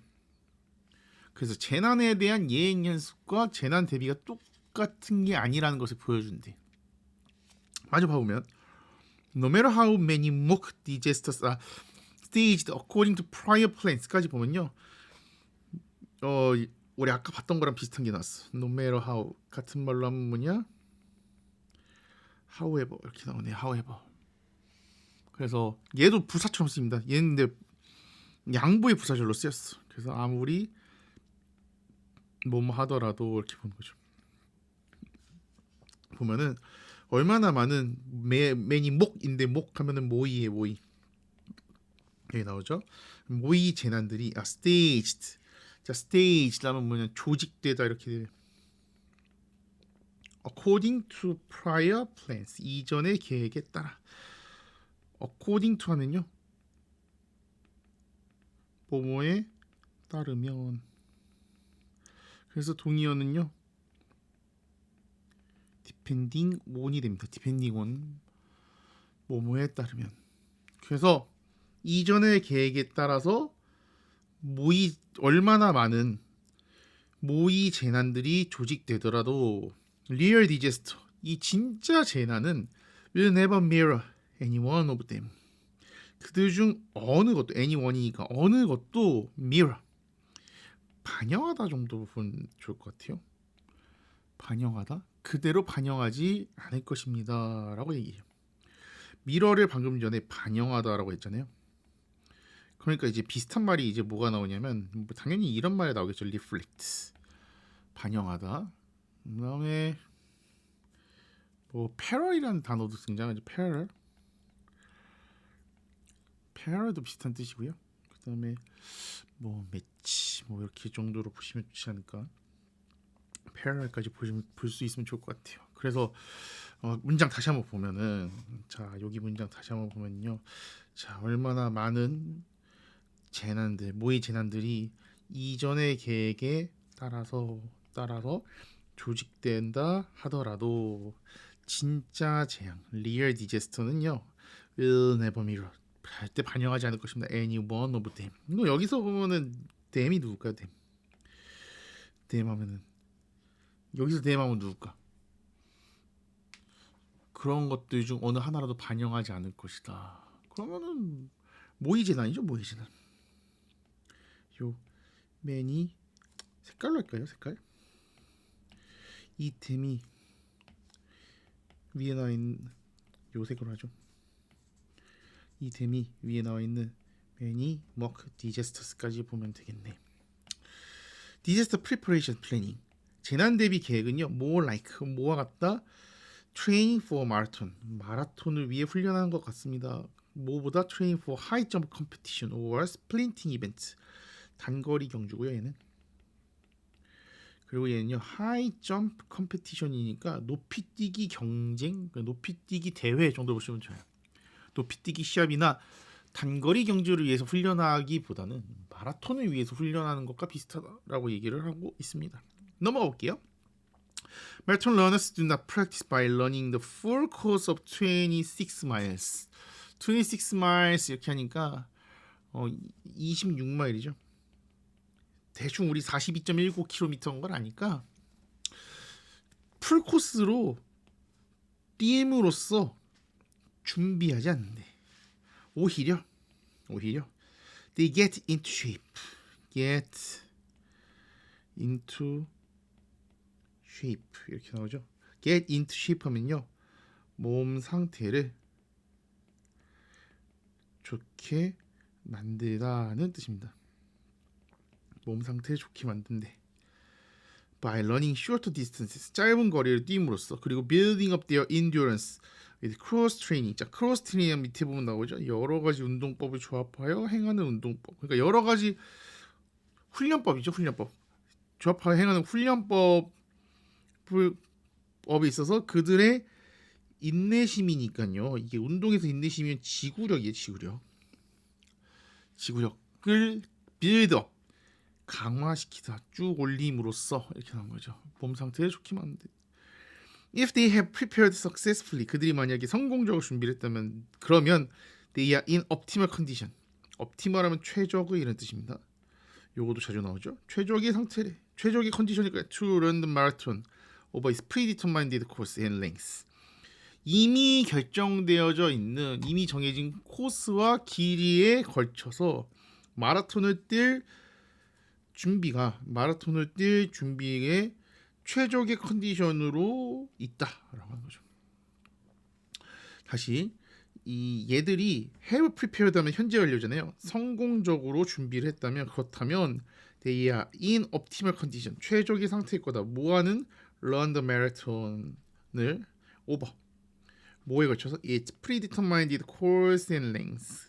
그래서 재난에 대한 예행 연습과 재난 대비가 똑같은 게 아니라는 것을 보여준대. 마저 봐보면 No matter how many mock disasters are staged according to prior plans까지 보면요. 우리 아까 봤던 거랑 비슷한 게 나왔어. No matter how 같은 말로 하면 뭐냐? However 이렇게 나오네. However. 그래서 얘도 부사처럼 씁니다. 얘는 근데 양보의 부사절로 쓰였어. 그래서 아무리 뭐뭐 하더라도 이렇게 보는 거죠. 보면은 얼마나 많은 매니 목인데 목 하면은 모의에 모의 여기 나오죠. 모의 재난들이 staged. 자, staged라면 뭐냐? 조직되다 이렇게 돼. according to prior plans 이전의 계획에 따라. according to 하면요. 뭐뭐에 따르면. 그래서 동의어는요. depending on이 됩니다. depending on 뭐뭐에 따르면. 그래서 이전의 계획에 따라서 얼마나 많은 모의 재난들이 조직되더라도 real disaster 이 진짜 재난은 will never mirror any one of them. 그들 중 어느 것도 anyone이니까 어느 것도 mirror 반영하다 정도 보면 좋을 것 같아요. 반영하다 그대로 반영하지 않을 것입니다 라고 얘기해요. 미러를 방금 전에 반영하다라고 했잖아요. 그러니까 이제 비슷한 말이 이제 뭐가 나오냐면 당연히 이런 말이 나오겠죠. reflect 반영하다. 그다음에 뭐 parallel이라는 단어도 등장하죠. parallel도 비슷한 뜻이고요. 그다음에 뭐 match 뭐 이렇게 정도로 보시면 좋지 않을까. parallel까지 볼 수 있으면 좋을 것 같아요. 그래서 문장 다시 한번 보면은 자 여기 문장 다시 한번 보면요. 자 얼마나 많은 재난들 모의 재난들이 이전의 계획에 따라서 조직된다 하더라도 진짜 재앙 리얼 디제스터는요 will never mirror 절대 반영하지 않을 것입니다. any one of them. 여기서 보면은 them이 누굴까요? them 하면은 여기서 them 하면 누굴까? 그런 것들 중 어느 하나라도 반영하지 않을 것이다. 그러면은 모의 재난이죠. 모의 재난. 요 맨이 색깔로 할까요? 색깔? 이 템이 위에 나와 있는 요 색으로 하죠. 이 템이 위에 나와 있는 맨이 mock disasters까지 보면 되겠네. disaster preparation planning 재난 대비 계획은요. more like 뭐와 같다 training for marathon. 마라톤을 위해 훈련하는 것 같습니다. 뭐보다 training for high jump competition or sprinting event. 단거리 경주고요, 얘는. 그리고 얘는요, high jump competition이니까 높이뛰기 경쟁, 높이뛰기 대회 정도 보시면 좋아요. 높이뛰기 시합이나 단거리 경주를 위해서 훈련하기보다는 마라톤을 위해서 훈련하는 것과 비슷하다라고 얘기를 하고 있습니다. 넘어가 볼게요. Marathon runners do not practice by running the full course of 26 miles. 26 miles 이렇게 하니까 26마일이죠. 대충 우리 42.19km인 걸 아니까 풀 코스로 뛰임으로써 준비하지 않는데 오히려 they get into shape. get into shape 이렇게 나오죠. get into shape 하면요, 몸 상태를 좋게 만들다는 뜻입니다. 몸 상태를 좋게 만든대. by running shorter distances, 짧은 거리를 뛰임으로써, 그리고 building up their endurance with cross training. 자, cross training 밑에 보면 나오죠. 여러 가지 운동법을 조합하여 행하는 운동법. 그러니까 여러 가지 훈련법이죠. 훈련법. 조합하여 행하는 훈련법에 있어서 그들의 인내심이니까요. 이게 운동에서 인내심이면 지구력이에요. 지구력을 build-up, 강화시키다, 쭉 올림으로써 이렇게 나온 거죠. 몸 상태를 좋게 만든. If they have prepared successfully, 그들이 만약에 성공적으로 준비를 했다면, 그러면 they are in optimal condition. optimal하면 최적의 이런 뜻입니다. 요거도 자주 나오죠. 최적의 컨디션이니까 to run the marathon over its predetermined course and length. 이미 결정되어져 있는, 이미 정해진 코스와 길이에 걸쳐서 마라톤을 뛸 준비의 최적의 컨디션으로 있다라고 하는 거죠. 다시, 이 얘들이 have prepared 하면 현재 완료잖아요. 성공적으로 준비를 했다면, 그렇다면 they are in optimal condition, 최적의 상태일 거다. 뭐하는? run the marathon을 over, 뭐에 걸쳐서? it's predetermined course and length,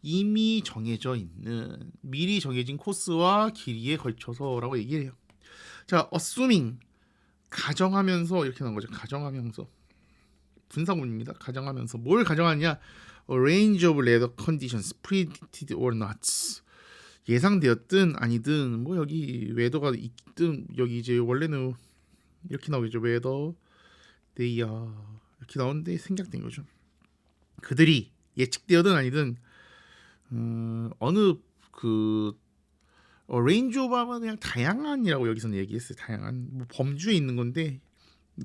이미 정해져 있는, 미리 정해진 코스와 길이에 걸쳐서라고 얘기를 해요. 자, assuming, 가정하면서 이렇게 나온 거죠. 가정하면서, 분사구문입니다. 가정하면서 뭘 가정하냐? A range of weather conditions predicted or not. 예상되었든 아니든, 뭐 여기 웨더가 있든, 여기 이제 원래는 이렇게 나오겠죠. 웨더 they are 이렇게 나오는데 생략된 거죠. 그들이 예측되었든 아니든 어느 그 range of 하면 그냥 다양한이라고 여기서는 얘기했어요. 다양한, 뭐 범주에 있는 건데,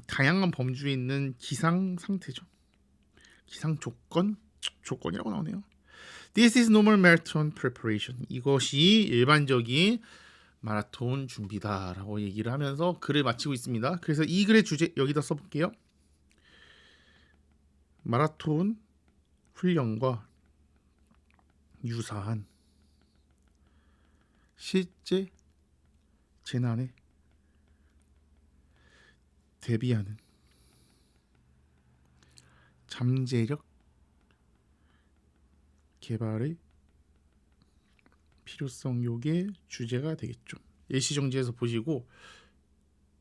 다양한 범주에 있는 기상 상태죠. 기상 조건이라고 나오네요. This is normal marathon preparation. 이것이 일반적인 마라톤 준비다라고 얘기를 하면서 글을 마치고 있습니다. 그래서 이 글의 주제 여기다 써볼게요. 마라톤 훈련과 유사한 실제 재난에 대비하는 잠재력 개발의 필요성, 요게 주제가 되겠죠. 예시정지해서 보시고,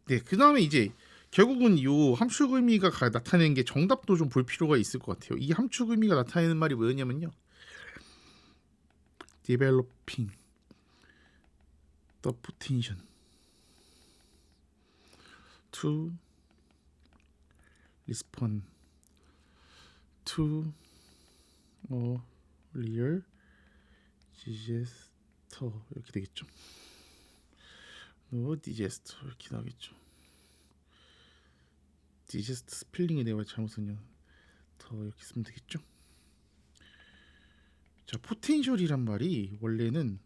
네, 그 다음에 이제 결국은 요 함축 의미가 나타내는 게 정답도 좀 볼 필요가 있을 것 같아요. 이 함축 의미가 나타내는 말이 뭐였냐면요, developing the potential to respond to a real disaster 이렇게 되겠죠. disaster 이렇게 나오겠죠. disaster 스펠링이 내가 잘못 썼냐. 더 이렇게 쓰면 되겠죠. 자, 포텐셜이란 말이 원래는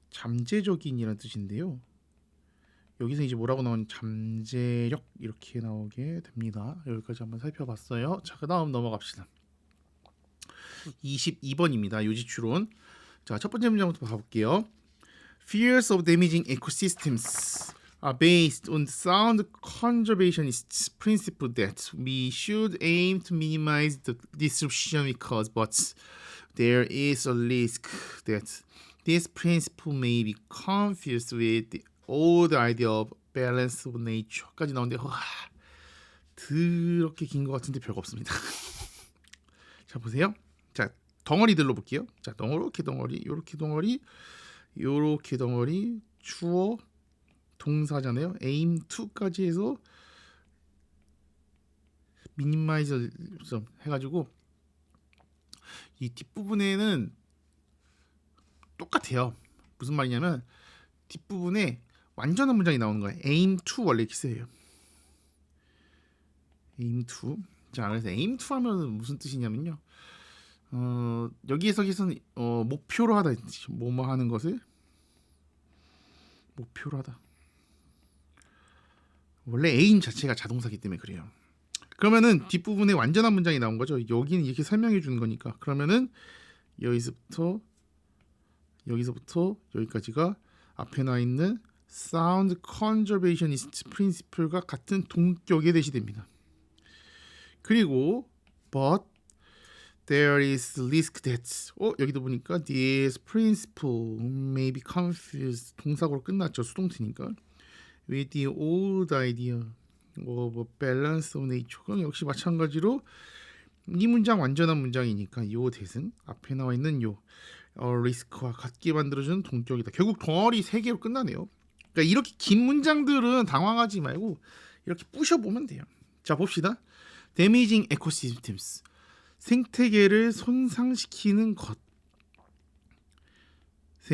잠재적인이라는 뜻인데요. 여기서 이제 뭐라고 나오니? 잠재력 이렇게 나오게 됩니다. 여기까지 한번 살펴봤어요. 자, 그 다음 넘어갑시다. 22번입니다. 요지추론. 자, 첫 번째 문장부터 봐볼게요. Fears of damaging ecosystems are based on sound conservationist principle that we should aim to minimize the disruption we cause, but there is a risk that this principle may be confused with the old idea of balance of nature까지 나오는데 더럽게 긴 것 같은데 별거 없습니다. 자 보세요. 자 덩어리들로 볼게요. 자 요렇게 덩어리, 요렇게 덩어리, 요렇게 덩어리, 주어 동사잖아요. aim to까지 해서 minimize 해가지고 이 뒷부분에는 똑같아요. 무슨 말이냐면 뒷부분에 완전한 문장이 나오는 거예요. aim to 원래 이렇게 써요. aim to. 자 그래서 aim to 하면 무슨 뜻이냐면요. 여기에서는 목표로 하다, 뭐뭐 하는 것을 목표로 하다. 원래 aim 자체가 자동사기 때문에 그래요. 그러면은 뒷부분에 완전한 문장이 나온 거죠. 여기는 이렇게 설명해 주는 거니까. 그러면은 여기서부터 여기까지가 앞에 나와 있는 Sound Conservationist Principle과 같은 동격의 대시됩니다. 그리고 but there is risk that 여기도 보니까 this principle may be confused. 동사고로 끝났죠. 수동태니까. with the old idea of balance of nature. 역시 마찬가지로 이 문장 완전한 문장이니까 요 대신 앞에 나와 있는 요 리스크와 같게 만들어주는 동격이다. 결국 덩어리 3개로 끝나네요. 그러니까 이렇게 긴 문장들은 당황하지 말고 이렇게 부셔보면 돼요. 자 봅시다. Damaging ecosystems. 생태계를 손상시키는 것에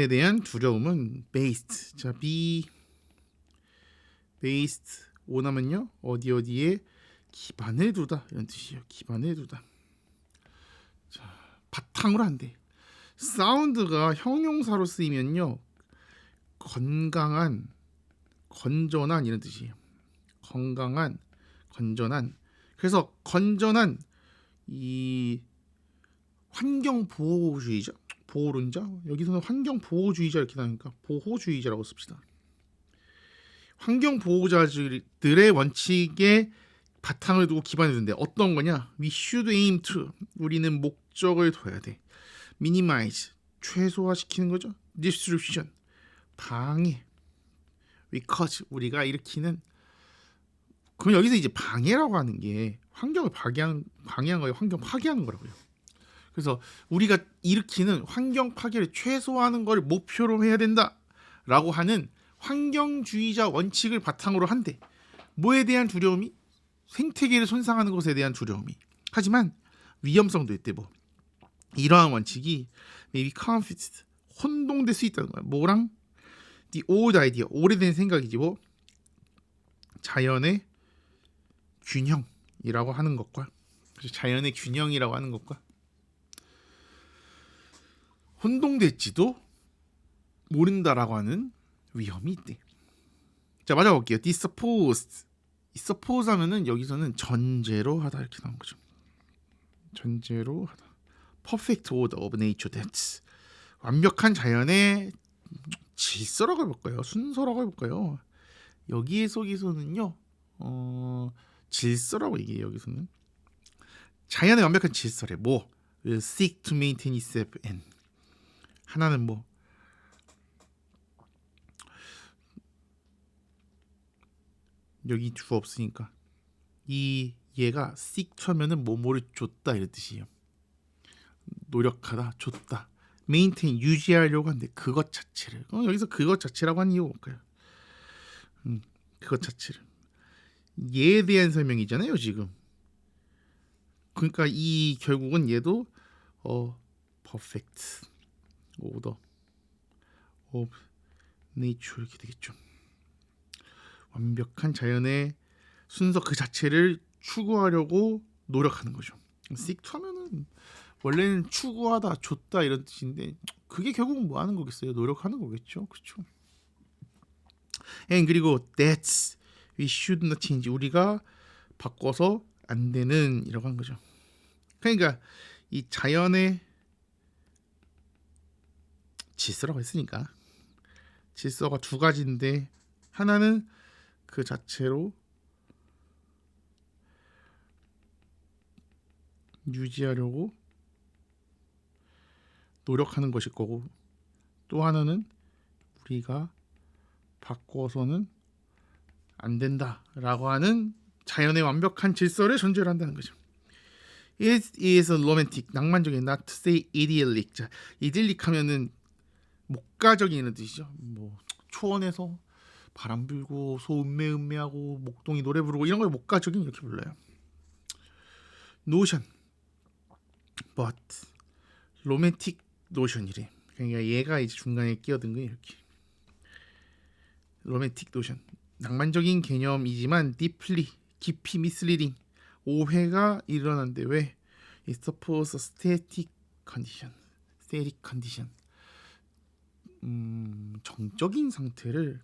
대한 두려움은 based. 자 based 오나면요 어디에 기반을 두다 이런 뜻이에요. 기반을 두다. 자 바탕으로 한대. 사운드가 형용사로 쓰이면요 건강한, 건전한 이런 뜻이에요. 건강한, 건전한. 그래서 건전한 이 환경 보호주의자, 보호론자. 여기서는 환경 보호주의자 이렇게 나오니까 보호주의자라고 씁시다. 환경 보호자들의 원칙에 바탕을 두고 기반을 두는데 어떤 거냐? We should aim to. 우리는 목적을 둬야 돼. Minimize. 최소화시키는 거죠. Disruption. 방해. We cause. 우리가 일으키는. 그럼 여기서 이제 방해라고 하는 게 환경을 방해한 거예요. 환경 파괴하는 거라고요. 그래서 우리가 일으키는 환경 파괴를 최소화하는 걸 목표로 해야 된다라고 하는 환경주의자 원칙을 바탕으로 한데 뭐에 대한 두려움이? 생태계를 손상하는 것에 대한 두려움이. 하지만 위험성도 있대. 뭐 이러한 원칙이 maybe confused, 혼동될 수 있다는 거야. 뭐랑? The old idea, 오래된 생각이지. 뭐 자연의 균형이라고 하는 것과 자연의 균형이라고 하는 것과 혼동될지도 모른다라고 하는 위험이 있대. 자 맞아볼게요. Dispose. Suppose 하면은 여기서는 전제로 하다 이렇게 나온 거죠. 전제로 하다. Perfect order of nature. That's 완벽한 자연의 질서라고 해볼까요? 순서라고 해볼까요? 여기에 속에서는요. 질서라고 얘기해요. 여기서는 자연의 완벽한 질서래. 뭐 will seek to maintain itself and 하나는 뭐 여기 주어 없으니까 이 얘가 seek 하면은 뭐뭐를 줬다 이런 뜻이에요. 노력하다, 줬다. maintain 유지하려고 하는데 그것 자체를 여기서 그것 자체라고 하는 이유가 뭘까요? 그것 자체를 얘에 대한 설명이잖아요 지금. 그러니까 이 결국은 얘도 perfect order of nature 이렇게 되겠죠. 완벽한 자연의 순서 그 자체를 추구하려고 노력하는 거죠. seek to 하면은 원래는 추구하다, 줬다 이런 뜻인데 그게 결국은 뭐 하는 거겠어요? 노력하는 거겠죠. 그렇죠? 그리고 that's we should not change. 우리가 바꿔서 안 되는 이라고 한 거죠. 그러니까 이 자연의 질서라고 했으니까 질서가 두 가지인데 하나는 그 자체로 유지하려고 노력하는 것일 거고, 또 하나는 우리가 바꿔서는 안 된다라고 하는 자연의 완벽한 질서를 전제로 한다는 거죠. It is romantic, 낭만적인, not to say idyllic. 자, 이딜릭 하면은 목가적인 뜻이죠. 뭐 초원에서 바람 불고 소 음매하고 목동이 노래 부르고 이런 걸 목가적인 이렇게 불러요. 노션, but romantic 노션이래. 그러니까 얘가 이제 중간에 끼어든 거 이렇게. 로맨틱 노션, 낭만적인 개념이지만 deeply, 깊이 misleading, 오해가 일어난데 왜? It suppose a static condition, static condition. 정적인 상태를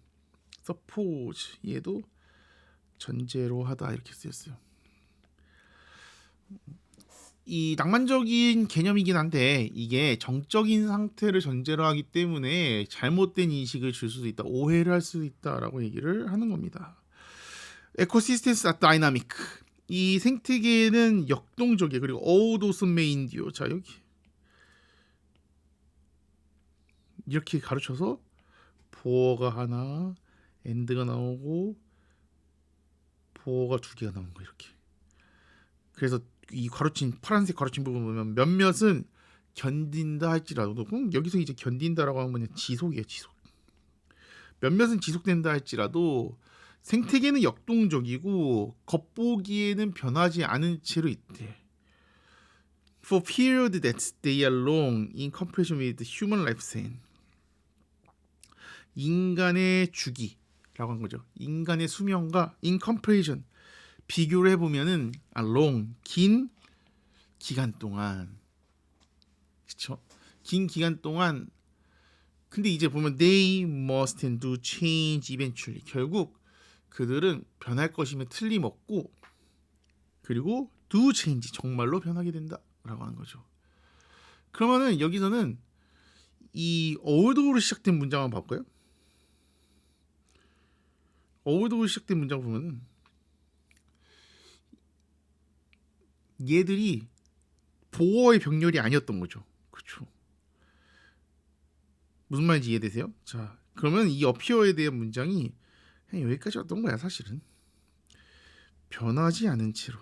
suppose 얘도 전제로 하다 이렇게 쓰였어요. 이 낭만적인 개념이긴 한데 이게 정적인 상태를 전제로 하기 때문에 잘못된 인식을 줄 수도 있다, 오해를 할 수도 있다라고 얘기를 하는 겁니다. 에코시스템스 are dynamic. 이 생태계는 역동적이에요. 그리고 어우도스 메인디오. 자, 여기 이렇게 가르쳐서 보어가 하나, 엔드가 나오고 보어가 두 개가 나온 거 이렇게. 그래서 이 가로친 파란색 가로친 부분 보면 몇몇은 견딘다 할지라도, 여기서 이제 견딘다라고 하면 뭐냐, 지속이에요. 지속. 몇몇은 지속된다 할지라도 생태계는 역동적이고 겉보기에는 변하지 않은 채로 있대. For period that they are long in comparison with human lifespan. 인간의 주기라고 한 거죠. 인간의 수명과 in comparison, 비교를 해보면은 long, 긴 기간 동안, 그쵸? 긴 기간 동안. 근데 이제 보면 they must and do change eventually. 결국 그들은 변할 것이면 틀림없고, 그리고 do change, 정말로 변하게 된다라고 하는 거죠. 그러면은 여기서는 이 어울도로 시작된 문장을 볼까요? 어울도로 시작된 문장 보면은 얘들이 보어의 병렬이 아니었던 거죠. 그렇죠? 무슨 말인지 이해되세요? 자, 그러면 이 어피어에 대한 문장이 그냥 여기까지 왔던 거야. 사실은 변하지 않은 채로.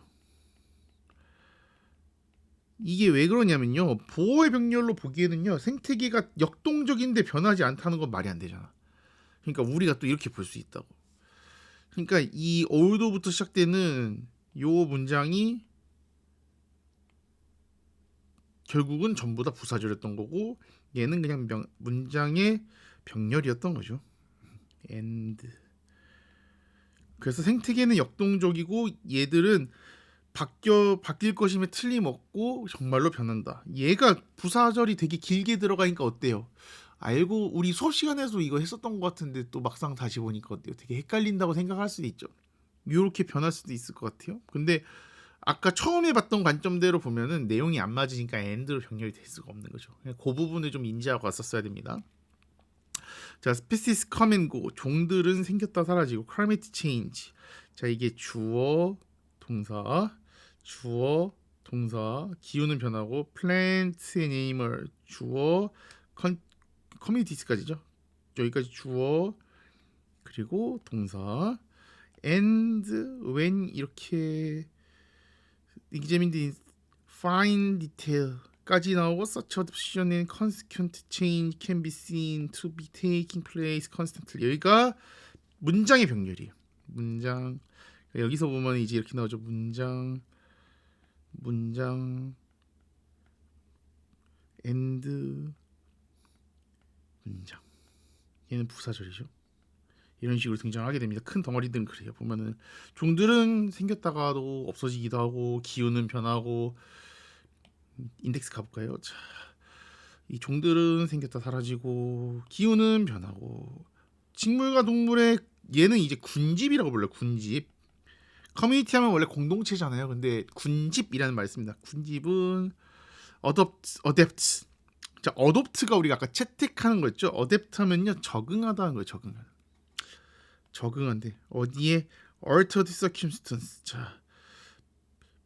이게 왜 그러냐면요, 보어의 병렬로 보기에는요 생태계가 역동적인데 변하지 않다는 건 말이 안 되잖아. 그러니까 우리가 또 이렇게 볼 수 있다고. 그러니까 이 올도부터 시작되는 요 문장이 결국은 전부 다 부사절이었던 거고, 얘는 그냥 문장의 병렬이었던 거죠. and. 그래서 생태계는 역동적이고 얘들은 바뀔 것이면 틀림없고 정말로 변한다. 얘가 부사절이 되게 길게 들어가니까 어때요? 알고 우리 수업 시간에도 이거 했었던 것 같은데 또 막상 다시 보니까 어때요? 되게 헷갈린다고 생각할 수도 있죠. 이렇게 변할 수도 있을 것 같아요. 근데 아까 처음에 봤던 관점대로 보면은 내용이 안 맞으니까 end로 병렬이 될 수가 없는 거죠. 그 부분을 좀 인지하고 왔었어야 됩니다. 자, species come and go. 종들은 생겼다 사라지고. climate change. 자, 이게 주어, 동사, 주어, 동사. 기후는 변하고. plant and animal. 주어, communities까지죠. 여기까지 주어, 그리고 동사. and when 이렇게 examined fine detail까지 나오고, such adaptation and consequent change can be seen to be taking place constantly. 여기가 문장의 병렬이에요. 문장. 여기서 보면 이제 이렇게 나오죠. 문장 and 문장. 얘는 부사절이죠. 이런 식으로 등장하게 됩니다. 큰 덩어리들은 그래요. 보면은 종들은 생겼다가도 없어지기도 하고, 기후는 변하고. 인덱스 가볼까요? 자, 이 종들은 생겼다 사라지고, 기후는 변하고. 식물과 동물의 얘는 이제 군집이라고 불러요. 군집. 커뮤니티 하면 원래 공동체잖아요. 근데 군집이라는 말이 있습니다. 군집은 어댑트. 자, 어댑트가 우리가 아까 채택하는 거였죠. 어댑트 하면요 적응하다는 거예요. 적응하다. 적응한대. 어디에? altered circumstance. 자,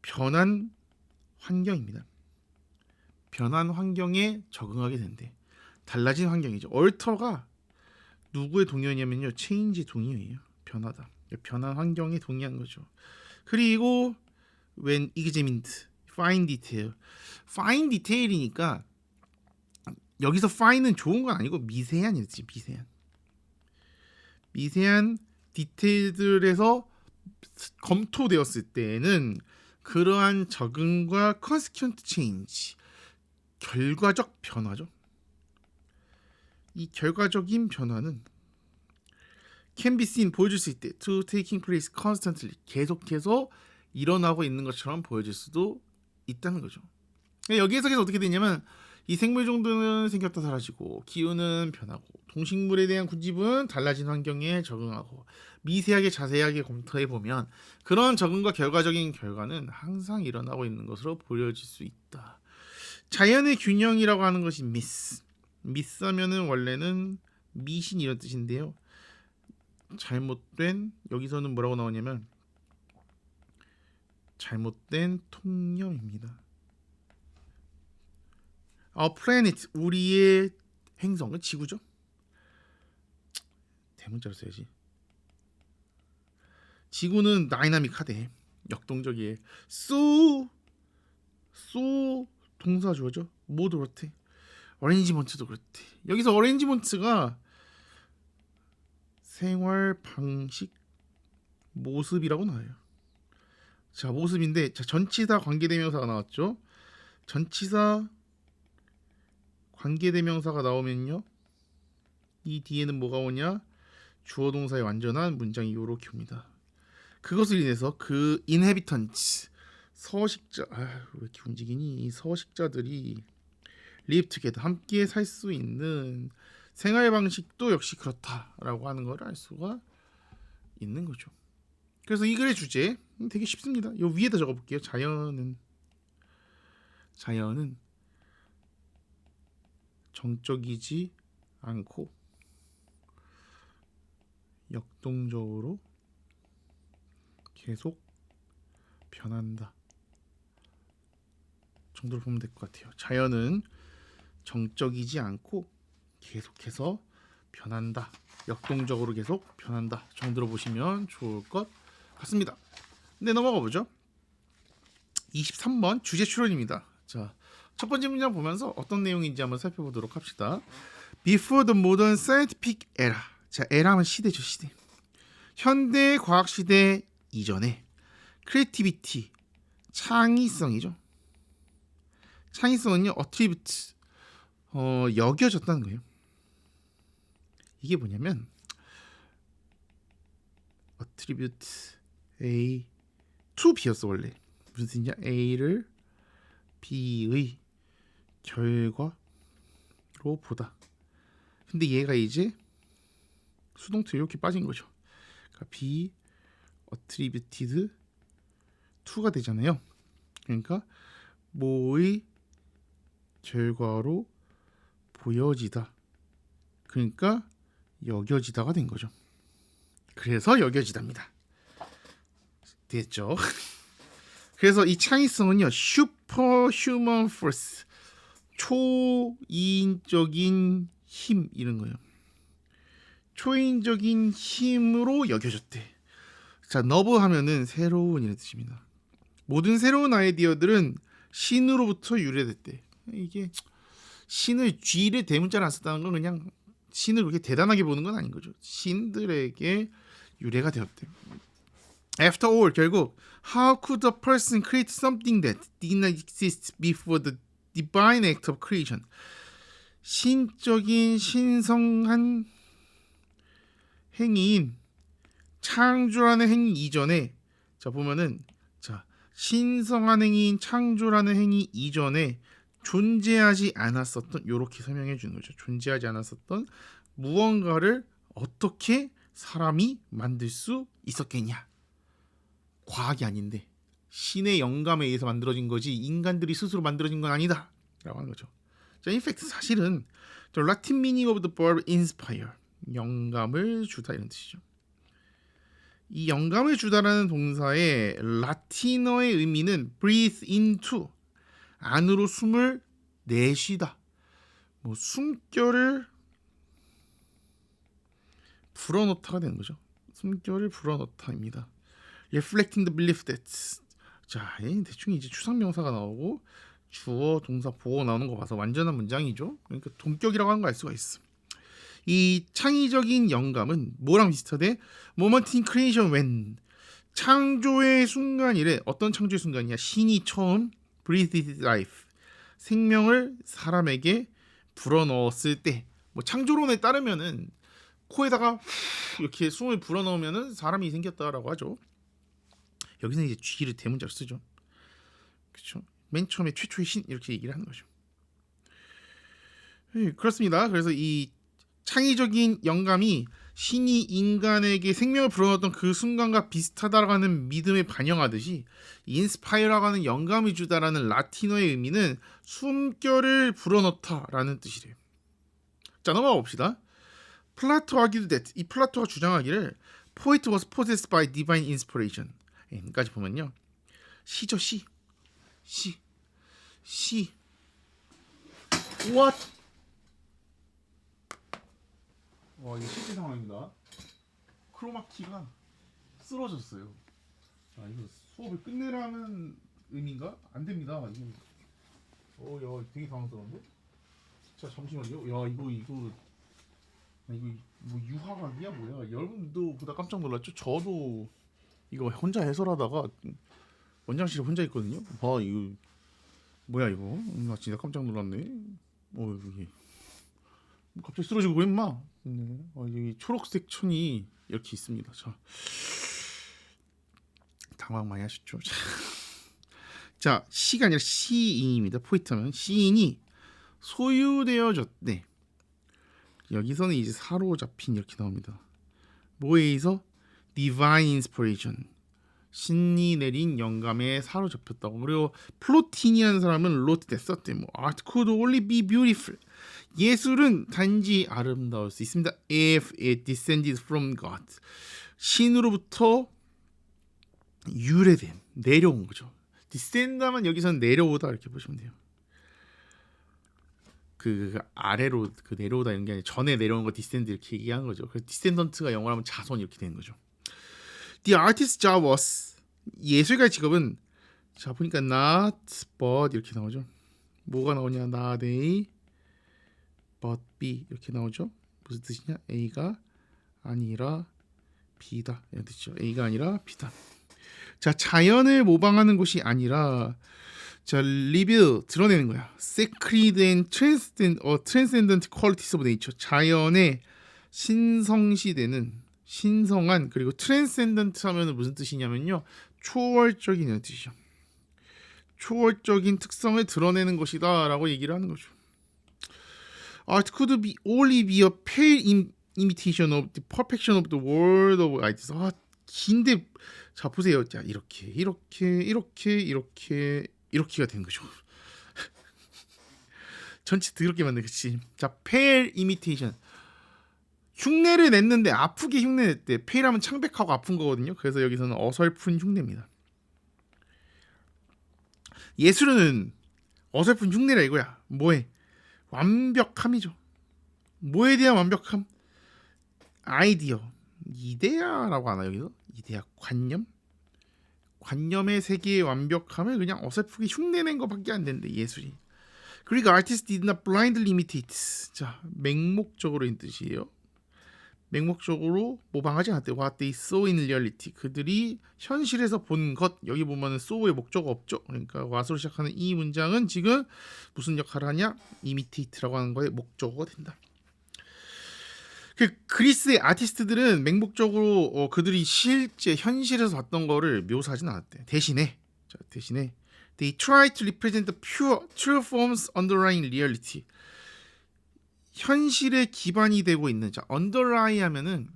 변한 환경입니다. 변한 환경에 적응하게 된대. 달라진 환경이죠. alter가 누구의 동의어냐면요, change 동의어예요. 변하다. 변한 환경에 동의한 거죠. 그리고 when examined, fine detail. fine detail이니까 여기서 fine은 좋은 건 아니고 미세한이지. 미세한 디테일들에서 검토되었을 때에는 그러한 적응과 consequent change, 결과적 변화죠. 이 결과적인 변화는 can be seen, 보여줄 수 있대. to taking place constantly, 계속해서 일어나고 있는 것처럼 보여질 수도 있다는 거죠. 여기에서 계속 어떻게 되냐면 이 생물 종들은 생겼다 사라지고 기후는 변하고 동식물에 대한 군집은 달라진 환경에 적응하고 미세하게 자세하게 검토해 보면 그런 적응과 결과적인 결과는 항상 일어나고 있는 것으로 보여질 수 있다. 자연의 균형이라고 하는 것이 미스하면은 원래는 미신 이런 뜻인데요. 잘못된, 여기서는 뭐라고 나오냐면 잘못된 통념입니다. planet, 우리의 행성은 지구죠. 대문자로 써야지. 지구는 다이나믹하대. 역동적이에. so 동사 주어죠. 모두 그렇대. 어레인지먼트도 그렇대. 여기서 어레인지먼트가 생활 방식, 모습이라고 나와요. 자, 모습인데, 자, 전치사 관계대명사가 나왔죠. 전치사 관계대명사가 나오면요, 이 뒤에는 뭐가 오냐? 주어 동사의 완전한 문장이 요렇게 옵니다. 그것을 인해서 그 inhabitants, 서식자, 왜 이렇게 움직이니? 이 서식자들이 live together, 함께 살 수 있는 생활 방식도 역시 그렇다라고 하는 걸 알 수가 있는 거죠. 그래서 이 글의 주제 되게 쉽습니다. 요 위에다 적어볼게요. 자연은 정적이지 않고 역동적으로 계속 변한다 정도로 보면 될 것 같아요. 자연은 정적이지 않고 계속해서 변한다, 역동적으로 계속 변한다 정도로 보시면 좋을 것 같습니다. 네, 넘어가 보죠. 23번 주제 추론입니다. 자, 첫 번째 문장 보면서 어떤 내용인지 한번 살펴보도록 합시다. Before the modern scientific era. 자, 에라는 시대죠, 시대. 현대 과학 시대 이전에 creativity, 창의성이죠. 창의성은요, attribute, 여겨졌다는 거예요. 이게 뭐냐면 attribute A to B였어 원래. 무슨 뜻이냐? A를 B의 결과로 보다. 근데 얘가 이제 수동태 이렇게 빠진 거죠. 그러니까 B attributed to가 되잖아요. 그러니까 뭐의 결과로 보여지다. 그러니까 여겨지다가 된 거죠. 그래서 여겨지답니다. 됐죠? 그래서 이 창의성은요, 슈퍼휴먼 포스, 초인적인 힘 이런 거예요. 초인적인 힘으로 여겨졌대. 자, 너브 하면은 새로운 이런 뜻입니다. 모든 새로운 아이디어들은 신으로부터 유래됐대. 이게 신을 G를 대문자로 안 썼다는 건 그냥 신을 그렇게 대단하게 보는 건 아닌 거죠. 신들에게 유래가 되었대. After all, 결국 how could a person create something that did not exist before the divine act of creation? 신적인 신성한 행위인 창조라는 행위 이전에, 자 보면은, 자 신성한 행위인 창조라는 행위 이전에 존재하지 않았었던, 요렇게 설명해 주는 거죠. 존재하지 않았었던 무언가를 어떻게 사람이 만들 수 있었겠냐. 과학이 아닌데 신의 영감에 의해서 만들어진 거지 인간들이 스스로 만들어진 건 아니다 라고 하는 거죠. 자, in fact 사실은 the Latin meaning of the verb inspire, 영감을 주다 이런 뜻이죠. 이 영감을 주다라는 동사의 라틴어의 의미는 breathe into, 안으로 숨을 내쉬다. 뭐 숨결을 불어넣다가 되는 거죠. 숨결을 불어넣다입니다. reflecting the belief that. 자, 대충 이제 추상명사가 나오고 주어, 동사, 보어 나오는 거 봐서 완전한 문장이죠. 그러니까 동격이라고 하는 거 알 수가 있어. 이 창의적인 영감은 뭐랑 비슷하대? moment in creation when, 창조의 순간이래. 어떤 창조의 순간이야? 신이 처음 breathed life, 생명을 사람에게 불어넣었을 때. 뭐 창조론에 따르면은 코에다가 이렇게 숨을 불어넣으면은 사람이 생겼다라고 하죠. 여기서 이제 쥐를 대문자로 쓰죠. 그렇죠? 맨 처음에 최초의 신 이렇게 얘기를 하는 거죠. 그렇습니다. 그래서 이 창의적인 영감이 신이 인간에게 생명을 불어넣었던 그 순간과 비슷하다라고 하는 믿음에 반영하듯이 인스파이어라고 하는 영감을 주다라는 라틴어의 의미는 숨결을 불어넣다라는 뜻이래요. 자, 넘어가 봅시다. 플라토 argued that, 이 플라토가 주장하기를 poet was possessed by divine inspiration. 여기까지 보면요. 시죠, 시. What? 와, 이게 실제 상황입니다. 크로마키가 쓰러졌어요. 자, 이거 수업을 끝내라는 의미인가? 안 됩니다. 이거 야, 되게 당황스러운데? 자, 잠시만요. 야, 이거 뭐 유화각이야 뭐야? 여러분도 보다 깜짝 놀랐죠? 저도 이거 혼자 해설하다가 원장실에 혼자 있거든요. 봐, 이거 뭐야 이거? 나 진짜 깜짝 놀랐네. 이게 갑자기 쓰러지고 그래 임마. 여기 초록색 천이 이렇게 있습니다. 자, 당황 많이 하셨죠? 자, 시가 아니라 시인입니다. 포인트는 시인이 소유되어졌대. 여기서는 이제 사로잡힌 이렇게 나옵니다. 뭐에 의해서? divine inspiration, 신이 내린 영감에 사로잡혔다고. 그리고 플로틴이라는 사람은 wrote that 썼대. 뭐 art could only be beautiful, 예술은 단지 아름다울 수 있습니다. if it descended from God, 신으로부터 유래된, 내려온 거죠. descend하면 여기서는 내려오다 이렇게 보시면 돼요. 그 아래로 그 내려오다 이런 게 아니라 전에 내려온 거 descend 이렇게 얘기하는 거죠. 그래서 descendant가 영어로 하면 자손 이렇게 되는 거죠. The artist's job was, 예술가의 직업은, 자 보니까 not but 이렇게 나오죠. 뭐가 나오냐? not A but B 이렇게 나오죠. 무슨 뜻이냐? A가 아니라 B다 이런 뜻이죠. A가 아니라 B다. 자, 자연을 모방하는 것이 아니라, 자, reveal, 드러내는 거야. Sacred and transcendent qualities of nature, 자연의 신성시되는, 신성한, 그리고 transcendent 하면 무슨 뜻이냐면요, 초월적인 뜻이죠. 초월적인 특성을 드러내는 것이다 라고 얘기를 하는 거죠. Art could be only be a pale imitation of the perfection of the world of ideas. 긴데, 자 보세요. 자, 이렇게가 된 거죠. 전체 더럽게 만든 거지. 자, pale imitation, 흉내를 냈는데 아프게 흉내냈대. pale하면 창백하고 아픈 거거든요. 그래서 여기서는 어설픈 흉내입니다. 예술은 어설픈 흉내라 이거야. 뭐에? 완벽함이죠. 뭐에 대한 완벽함? 아이디어, 이데아라고 하나 여기서? 이데아, 관념의 세계의 완벽함을 그냥 어설프게 흉내낸 것밖에 안 된대, 예술이. 그러니까 artists did not blindly imitate. 자, 맹목적으로인 뜻이에요. 맹목적으로 모방하지 않았대. What they saw in reality, 그들이 현실에서 본 것. 여기 보면은 saw의 목적어 없죠. 그러니까 what으로 시작하는 이 문장은 지금 무슨 역할을 하냐? imitate라고 하는 거에 목적어가 된다. 그 그리스의 아티스트들은 맹목적으로 그들이 실제 현실에서 봤던 거를 묘사하진 않았대. 대신에 they try to represent the pure, true forms underlying reality, 현실에 기반이 되고 있는, 자, underlie 하면은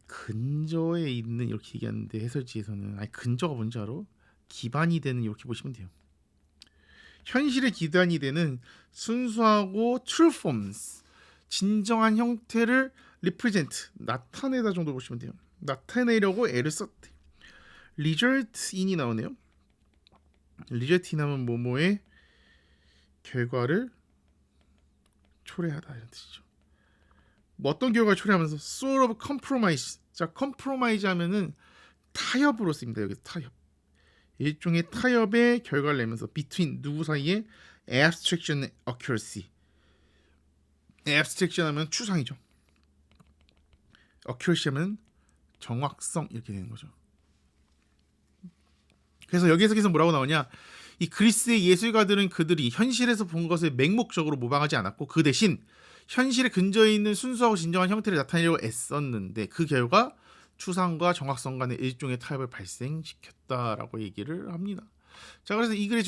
근저에 있는 이렇게 얘기하는데, 해설지에서는 아니 근저가 뭔지 알아? 기반이 되는, 이렇게 보시면 돼요. 현실에 기반이 되는 순수하고 true forms, 진정한 형태를 represent 나타내다 정도 보시면 돼요. 나타내려고 애를 썼대. result in이 나오네요. result in하면 뭐뭐의 결과를 초래하다 이런 뜻이죠. 뭐 어떤 결과를 초래하면서 sort of compromise. 자, compromise 하면은 타협으로 쓰입니다. 여기 타협. 일종의 타협의 결과를 내면서 between 누구 사이에 abstraction and accuracy. abstraction 하면 추상이죠. accuracy 하면 정확성 이렇게 되는 거죠. 그래서 여기에서 계속 뭐라고 나오냐? 이 그리스의 예술가들은 그들이 현실에서 본 것을 맹목적으로 모방하지 않았고 그 대신 현실에 근저에 있는 순수하고 진정한 형태를 나타내려고 애썼는데 그 결과 추상과 정확성 간의 일종의 타협을 발생시켰다라고 얘기를 합니다. 자, 그래서 이 글의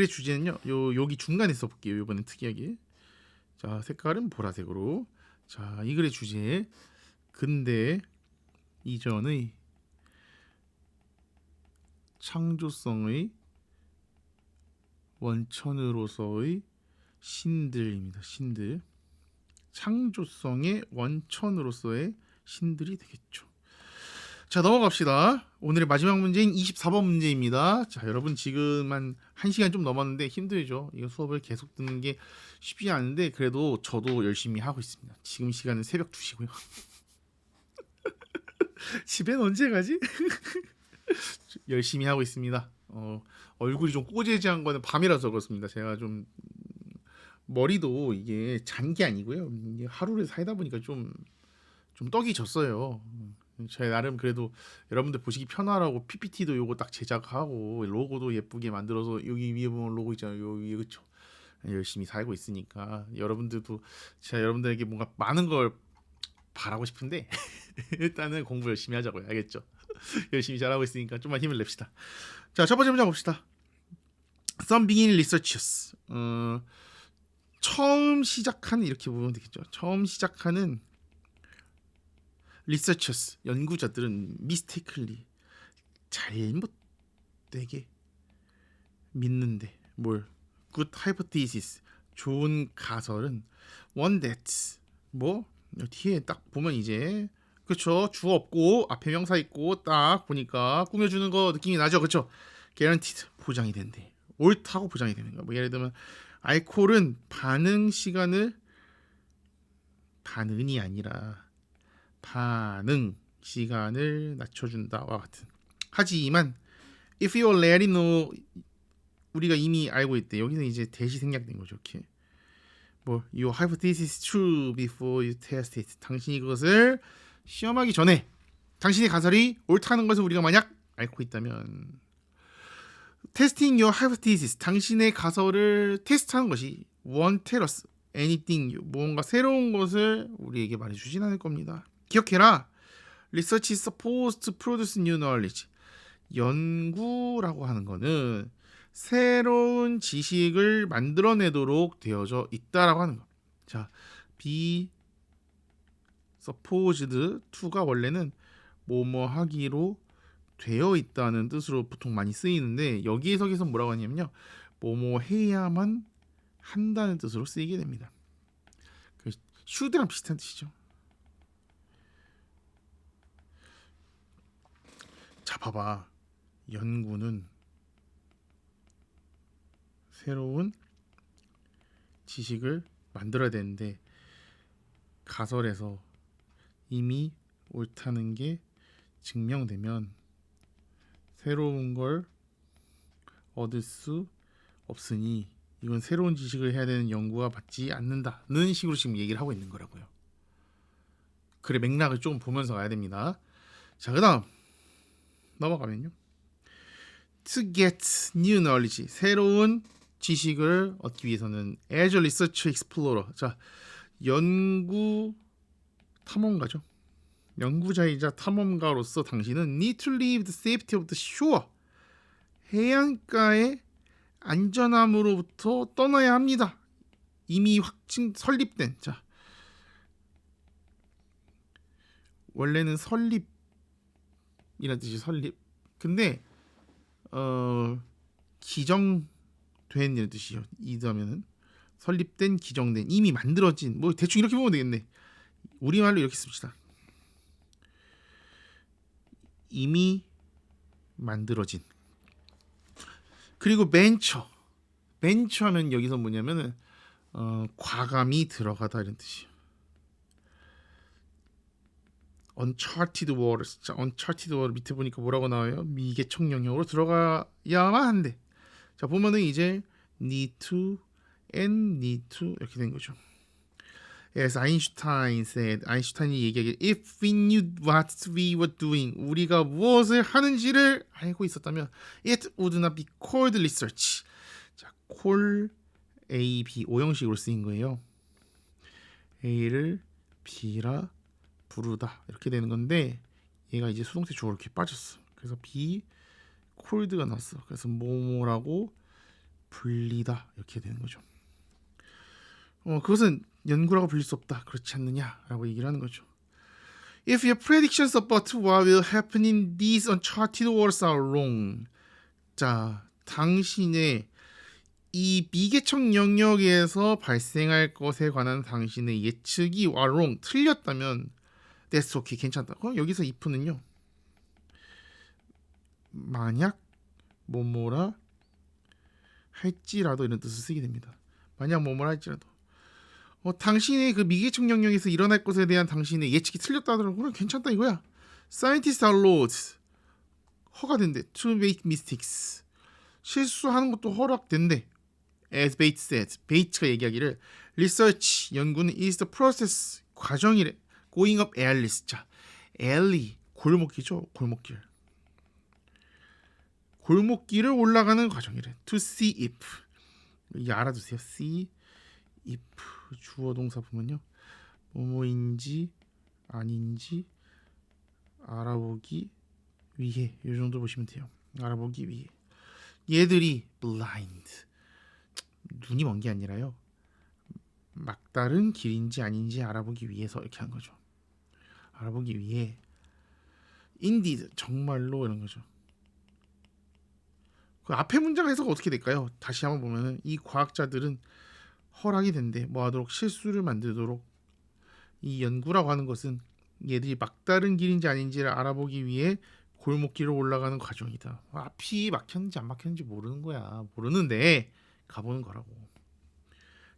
주제는요. 여기 중간에 써볼게요. 이번엔 특이하게. 자, 색깔은 보라색으로. 자, 이 글의 주제 근대 이전의 창조성의 원천으로서의 신들입니다. 신들. 창조성의 원천으로서의 신들이 되겠죠. 자, 넘어갑시다. 오늘의 마지막 문제인 24번 문제입니다. 자, 여러분 지금 한 1시간 좀 넘었는데 힘들죠. 이거 수업을 계속 듣는 게 쉽지 않은데 그래도 저도 열심히 하고 있습니다. 지금 시간은 새벽 2시고요. 집엔 언제 가지? 열심히 하고 있습니다. 얼굴이 좀 꼬재지한 거는 밤이라서 그렇습니다. 제가 좀 머리도 이게 잔 게 아니고요. 이게 하루를 살다 보니까 좀 떡이 졌어요. 제 나름 그래도 여러분들 보시기 편하라고 PPT도 요거 딱 제작하고 로고도 예쁘게 만들어서 여기 위에 보면 로고 있잖아요. 여기 그쵸? 열심히 살고 있으니까 여러분들도 제가 여러분들에게 뭔가 많은 걸 바라고 싶은데 일단은 공부 열심히 하자고요. 알겠죠? 열심히 잘하고 있으니까 좀만 힘을 냅시다. 자, 첫 번째 문제 봅시다. Some beginning researchers. 처음 시작하는 이렇게 보면 되겠죠. 처음 시작하는 researchers 연구자들은 mistakenly 잘못되게 믿는데 뭘 good hypothesis 좋은 가설은 one that 뭐 뒤에 딱 보면 이제 그쵸 주어 없고 앞에 명사 있고 딱 보니까 꾸며주는 거 느낌이 나죠. 그쵸 guaranteed 보장이 된대. 옳다고 보장이 되는 거야. 뭐 예를 들면 알코올은 반응이 아니라 반응 시간을 낮춰준다와 같은. 하지만 if you already know 우리가 이미 알고 있대. 여기서 이제 대시 생략된 거죠. 이렇게 뭐 your hypothesis is true before you test it. 당신이 그것을 시험하기 전에 당신의 가설이 옳다는 것을 우리가 만약 알고 있다면 testing your hypothesis 당신의 가설을 테스트하는 것이 won't tell us anything 무언가 새로운 것을 우리에게 말해주진 않을 겁니다. 기억해라. Research is supposed to produce new knowledge. 연구라고 하는 거는 새로운 지식을 만들어내도록 되어져 있다라고 하는 거. 자, be supposed to가 원래는 뭐뭐 하기로 되어 있다는 뜻으로 보통 많이 쓰이는데 여기에서 뭐라고 하냐면요. 뭐뭐 해야만 한다는 뜻으로 쓰이게 됩니다. should랑 비슷한 뜻이죠. 자, 봐봐. 연구는 새로운 지식을 만들어야 되는데 가설에서 이미 옳다는 게 증명되면 새로운 걸 얻을 수 없으니 이건 새로운 지식을 해야 되는 연구가 받지 않는다는 식으로 지금 얘기를 하고 있는 거라고요. 그래 맥락을 좀 보면서 가야 됩니다. 자, 그 다음 넘어가면요. To get new knowledge 새로운 지식을 얻기 위해서는 as a research explorer 자 연구 탐험가죠. 연구자이자 탐험가로서 당신은 need to leave the safety of the shore 해안가의 안전함으로부터 떠나야 합니다. 이미 설립된 자 원래는 설립이란 뜻이 설립 근데 기정된 이런 뜻이요. 이다면은 설립된, 기정된, 이미 만들어진, 뭐 대충 이렇게 보면 되겠네. 우리말로 이렇게 씁시다. 이미 만들어진. 그리고 벤처 하면 여기서 뭐냐면은 과감히 들어가다 이런 뜻이에요. uncharted waters. 자, uncharted water 밑에 보니까 뭐라고 나와요? 미개척 영역으로 들어가야만 한데. 자, 보면은 이제 need to and need to 이렇게 된 거죠. As Einstein said, 아인슈타인이 얘기하길 if we knew what we were doing, 우리가 무엇을 하는지를 알고 있었다면 it would not be called research. 자, call A, B, 오형식으로 쓰인 거예요. A를 B라 부르다 이렇게 되는 건데 얘가 이제 수동태 주어로 이렇게 빠졌어. 그래서 be called가 나왔어. 그래서 뭐뭐라고 불리다 이렇게 되는 거죠. 그것은 연구라고 불릴 수 없다. 그렇지 않느냐라고 얘기를 하는 거죠. If your predictions about what will happen in these uncharted waters are wrong. 자, 당신의 이 미개척 영역에서 발생할 것에 관한 당신의 예측이 are wrong, 틀렸다면 that's okay, 괜찮다. 여기서 if는요. 만약 뭐뭐라 할지라도 이런 뜻을 쓰게 됩니다. 만약 뭐뭐라 할지라도. 당신의 그 미개척 영역에서 일어날 것에 대한 당신의 예측이 틀렸다 하더라도 괜찮다 이거야. Scientists are allowed, 허가된대. To make mistakes, 실수하는 것도 허락된대. As Bates said, 베이츠가 얘기하기를 research, 연구는 is the process, 과정이래. Going up alleys. 자, alley, 골목길이죠. 골목길을 올라가는 과정이래. To see if, 이 알아두세요. see if 주어 동사 보면요, 뭐뭐인지 아닌지 알아보기 위해, 이 정도 보시면 돼요. 알아보기 위해. 얘들이 blind, 눈이 먼 게 아니라요, 막다른 길인지 아닌지 알아보기 위해서 이렇게 한 거죠. 알아보기 위해. indeed, 정말로 이런 거죠. 그 앞에 문장 해석가 어떻게 될까요? 다시 한번 보면은 이 과학자들은 허락이 된대. 뭐 하도록, 실수를 만들도록. 이 연구라고 하는 것은 얘들이 막다른 길인지 아닌지를 알아보기 위해 골목길을 올라가는 과정이다. 앞이 막혔는지 안 막혔는지 모르는 거야. 모르는데 가보는 거라고.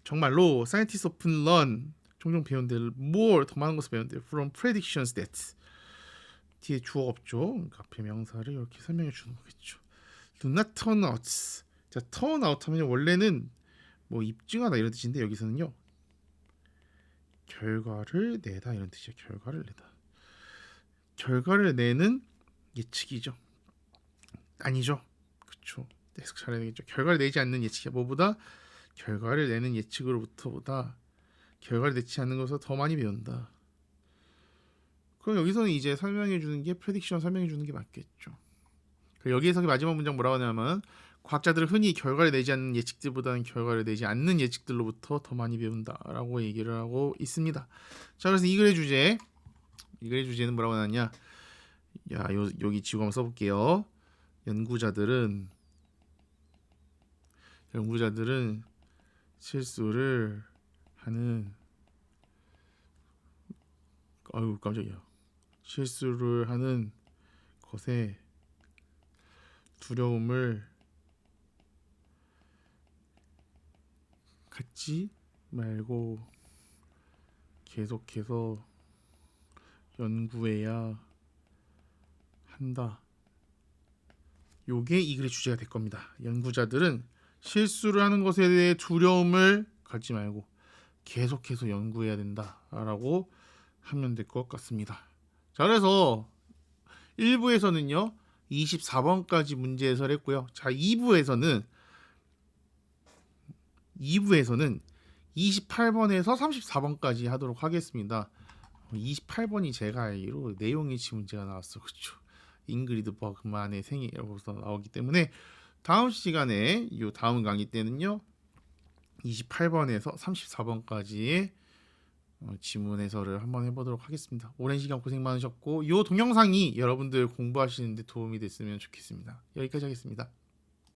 정말로 scientists often learn, 종종 배운들 more, 더 많은 것을 배운들 from predictions that, 뒤에 주어 없죠. 그러니까 앞에 명사를 이렇게 설명해 주는 거겠죠. Do not turn out. 자, turn out 하면 원래는 뭐 입증하다 이런 뜻인데 여기서는요, 결과를 내다 이런 뜻이에요. 결과를 내다. 결과를 내는 예측이죠. 아니죠. 그렇죠. 해석 잘해야 되겠죠. 결과를 내지 않는 예측이야. 뭐보다? 결과를 내는 예측으로부터보다 결과를 내지 않는 것을 더 많이 배운다. 그럼 여기서는 이제 설명해 주는 게, 프레딕션 설명해 주는 게 맞겠죠. 여기에서 마지막 문장 뭐라고 하냐면, 과학자들은 흔히 결과를 내지 않는 예측들보다는 결과를 내지 않는 예측들로부터 더 많이 배운다라고 얘기를 하고 있습니다. 자, 그래서 이 글의 주제는 뭐라고 하냐? 여기 지우고 한번 써볼게요. 연구자들은 실수를 하는, 아유 깜짝이야. 실수를 하는 것에 두려움을 갖지 말고 계속해서 연구해야 한다. 요게 이 글의 주제가 될 겁니다. 연구자들은 실수를 하는 것에 대해 두려움을 갖지 말고 계속해서 연구해야 된다라고 하면 될 것 같습니다. 자, 그래서 1부에서는요 24번까지 문제 해설했고요. 자, 2부에서는 28번에서 34번까지 하도록 하겠습니다. 28번이 제가 알기로 내용일치 문제가 나왔어. 그렇죠. 잉그리드 버그만의 생애라고 나오기 때문에 다음 시간에 이 다음 강의 때는요 28번에서 34번까지의 지문 해설을 한번 해보도록 하겠습니다. 오랜 시간 고생 많으셨고 이 동영상이 여러분들 공부하시는데 도움이 됐으면 좋겠습니다. 여기까지 하겠습니다.